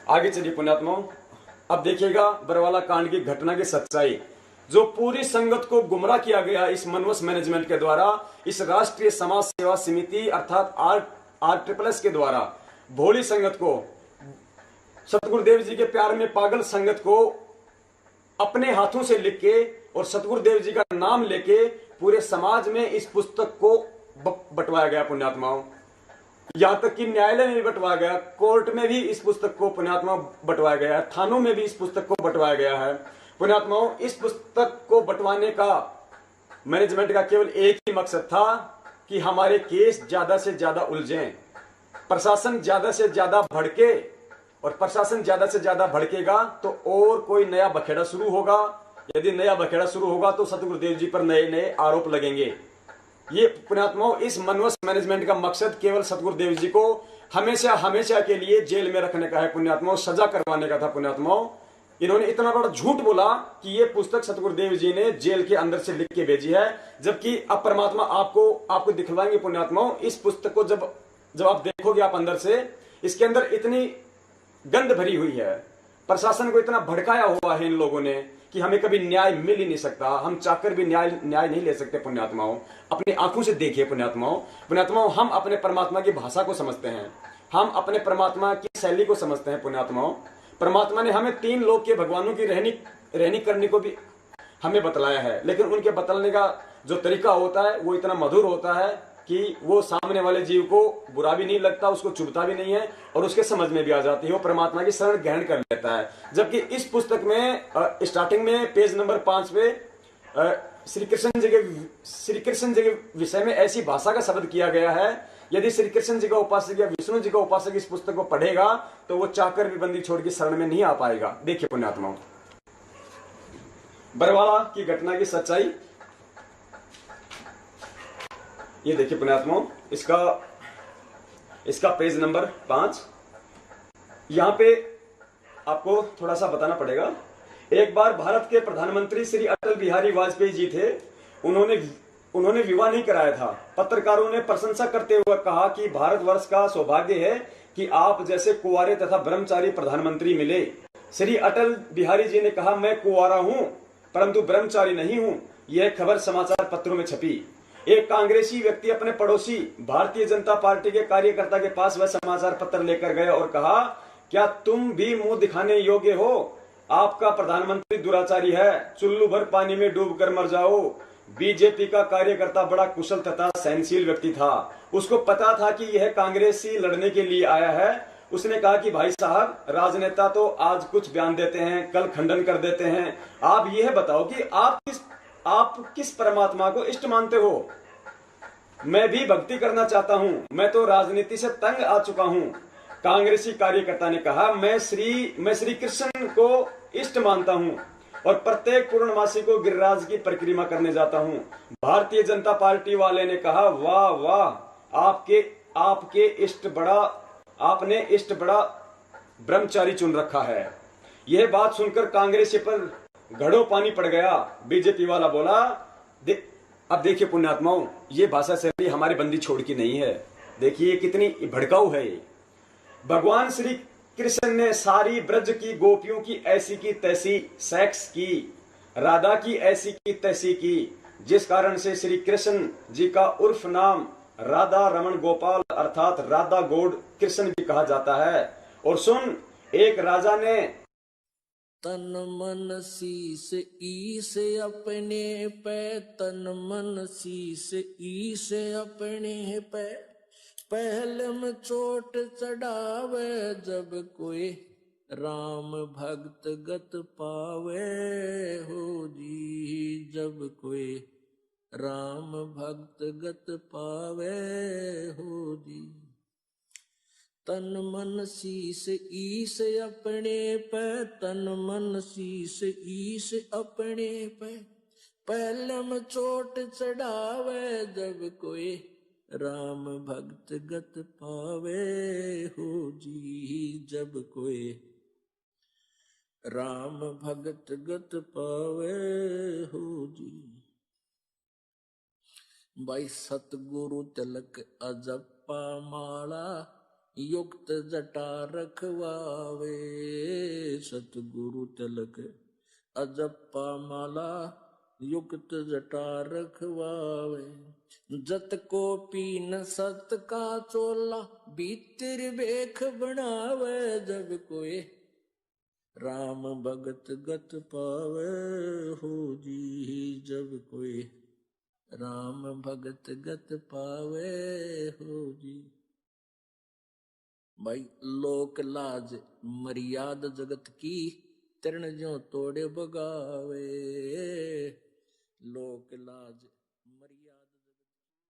आगे चलिए पुण्यात्माओं, अब देखिएगा बरवाला कांड की घटना की सच्चाई। जो पूरी संगत को गुमराह किया गया इस मनवस मैनेजमेंट के द्वारा, इस राष्ट्रीय समाज सेवा समिति अर्थात RSSS के द्वारा भोली संगत को, सतगुरुदेव जी के प्यार में पागल संगत को अपने हाथों से लिख के और सतगुरुदेव जी का नाम लेके पूरे समाज में इस पुस्तक को बंटवाया गया पुण्यात्माओं। यहां तक कि न्यायालय में भी बंटवाया गया, कोर्ट में भी इस पुस्तक को पुण्यात्माओं बंटवाया गया है, थानों में भी इस पुस्तक को बंटवाया गया है पुण्यात्माओं। इस पुस्तक को बंटवाने का मैनेजमेंट का केवल एक ही मकसद था कि हमारे केस ज्यादा से ज्यादा उलझें, प्रशासन ज्यादा से ज्यादा भड़के, और प्रशासन ज्यादा से ज्यादा भड़केगा तो और कोई नया बखेड़ा शुरू होगा। यदि नया बखेड़ा शुरू होगा तो सतगुरुदेव जी पर नए नए आरोप लगेंगे। ये पुण्यात्माओं, इस मनवस मैनेजमेंट का मकसद केवल सतगुरुदेव जी को हमेशा हमेशा के लिए जेल में रखने का है पुण्यात्माओं, सजा करवाने का था पुण्यात्माओं। इन्होंने इतना बड़ा झूठ बोला कि ये पुस्तक सतगुरुदेव जी ने जेल के अंदर से लिख के भेजी है, जबकि अब परमात्मा आपको दिखलाएंगे पुण्यात्माओं। इस पुस्तक को जब आप देखोगे आप अंदर से, इसके अंदर इतनी गंध भरी हुई है, प्रशासन को इतना भड़काया हुआ है इन लोगों ने कि हमें कभी न्याय मिल ही नहीं सकता, हम चाहकर भी न्याय नहीं ले सकते पुण्यात्माओं। अपनी आंखों से देखिए पुण्यात्माओं, हम अपने परमात्मा की भाषा को समझते हैं, हम अपने परमात्मा की शैली को समझते हैं पुण्यात्माओं। परमात्मा ने हमें 3 लोक के भगवानों की रहनी करनी को भी हमें बतलाया है, लेकिन उनके बतलाने का जो तरीका होता है वो इतना मधुर होता है कि वो सामने वाले जीव को बुरा भी नहीं लगता, उसको चुभता भी नहीं है और उसके समझ में भी आ जाती है, वो परमात्मा की शरण ग्रहण कर लेता है। जबकि इस पुस्तक में स्टार्टिंग में पेज नंबर 5 पे श्री कृष्ण जी के विषय में ऐसी भाषा का शब्द किया गया है, यदि श्री कृष्ण जी का उपासक या विष्णु जी का उपासक इस पुस्तक को पढ़ेगा तो वो चाहकर भी बंदी छोड़ के शरण में नहीं आ पाएगा। देखिए पुण्यात्माओं, बरवाला की घटना की सच्चाई ये देखिए पुण्यात्माओं, इसका पेज नंबर 5। यहां पे आपको थोड़ा सा बताना पड़ेगा। एक बार भारत के प्रधानमंत्री श्री अटल बिहारी वाजपेयी जी थे, उन्होंने विवाह नहीं कराया था। पत्रकारों ने प्रशंसा करते हुए कहा कि भारतवर्ष का सौभाग्य है कि आप जैसे कुंवारे तथा ब्रह्मचारी प्रधानमंत्री मिले। श्री अटल बिहारी जी ने कहा, मैं कुंवारा हूं परंतु ब्रह्मचारी नहीं हूं। यह खबर समाचार पत्रों में छपी। एक कांग्रेसी व्यक्ति अपने पड़ोसी भारतीय जनता पार्टी के कार्यकर्ता के पास वह समाचार पत्र लेकर गए और कहा, क्या तुम भी मुंह दिखाने योग्य हो? आपका प्रधानमंत्री दुराचारी है, चुल्लू भर पानी में डूबकर मर जाओ। बीजेपी का कार्यकर्ता बड़ा कुशल तथा सहनशील व्यक्ति था, उसको पता था कि यह कांग्रेसी लड़ने के लिए आया है। उसने कहा कि भाई साहब, राजनेता तो आज कुछ बयान देते हैं, कल खंडन कर देते हैं। आप यह बताओ कि आप किस परमात्मा को इष्ट मानते हो? मैं भी भक्ति करना चाहता हूं, मैं तो राजनीति से तंग आ चुका हूं। कांग्रेसी कार्यकर्ता ने कहा, मैं श्री कृष्ण को इष्ट मानता हूं और प्रत्येक पूर्णमासी को गिरिराज की परिक्रमा करने जाता हूं। भारतीय जनता पार्टी वाले ने कहा, वाह वाह, आपने इष्ट बड़ा ब्रह्मचारी चुन रखा है। यह बात सुनकर कांग्रेसी पर घड़ों पानी पड़ गया। बीजेपी वाला बोला, अब देखिए पुण्यात्माओं, ये भाषा शैली हमारे बंदी छोड़ की नहीं है। देखिए कितनी भड़काऊ है ये। भगवान श्री कृष्ण ने सारी ब्रज की गोपियों की ऐसी की तैसी सेक्स की, राधा की ऐसी की तैसी की, जिस कारण से श्री कृष्ण जी का उर्फ नाम राधा रमन गोपाल अर्थात राधा गौड़ कृष्ण भी कहा जाता है। और सुन, एक राजा ने तन मन शीस ईस अपने पे, तन मन शीस ईस अपने पे, पहले में चोट चढ़ावे जब कोई राम भक्त गत पावे हो जी, जब कोई राम भक्त गत पावे हो जी। तन मन शीस ईस अपने पे, तन मन शीस ईस अपने पे, पहले में चोट चढ़ावे जब कोई राम भक्त गत पावे हो जी, जब कोई राम भक्त गत पावे हो जी। भाई सतगुरु तिलक अजप्पा माला, युक्त जटा रखवावे, सतगुरु तिलक अजप्पा माला युक्त जटा रखवावे। जत को पीन सत का चोला भीतर बेख बनावे, जब कोई राम भगत गत पावे हो जी, जब कोई राम भगत गत पावे हो जी। भाई लोक लाज मर्याद जगत की, तरण जो तोड़े बगावे, लोक लाज मर्यादा।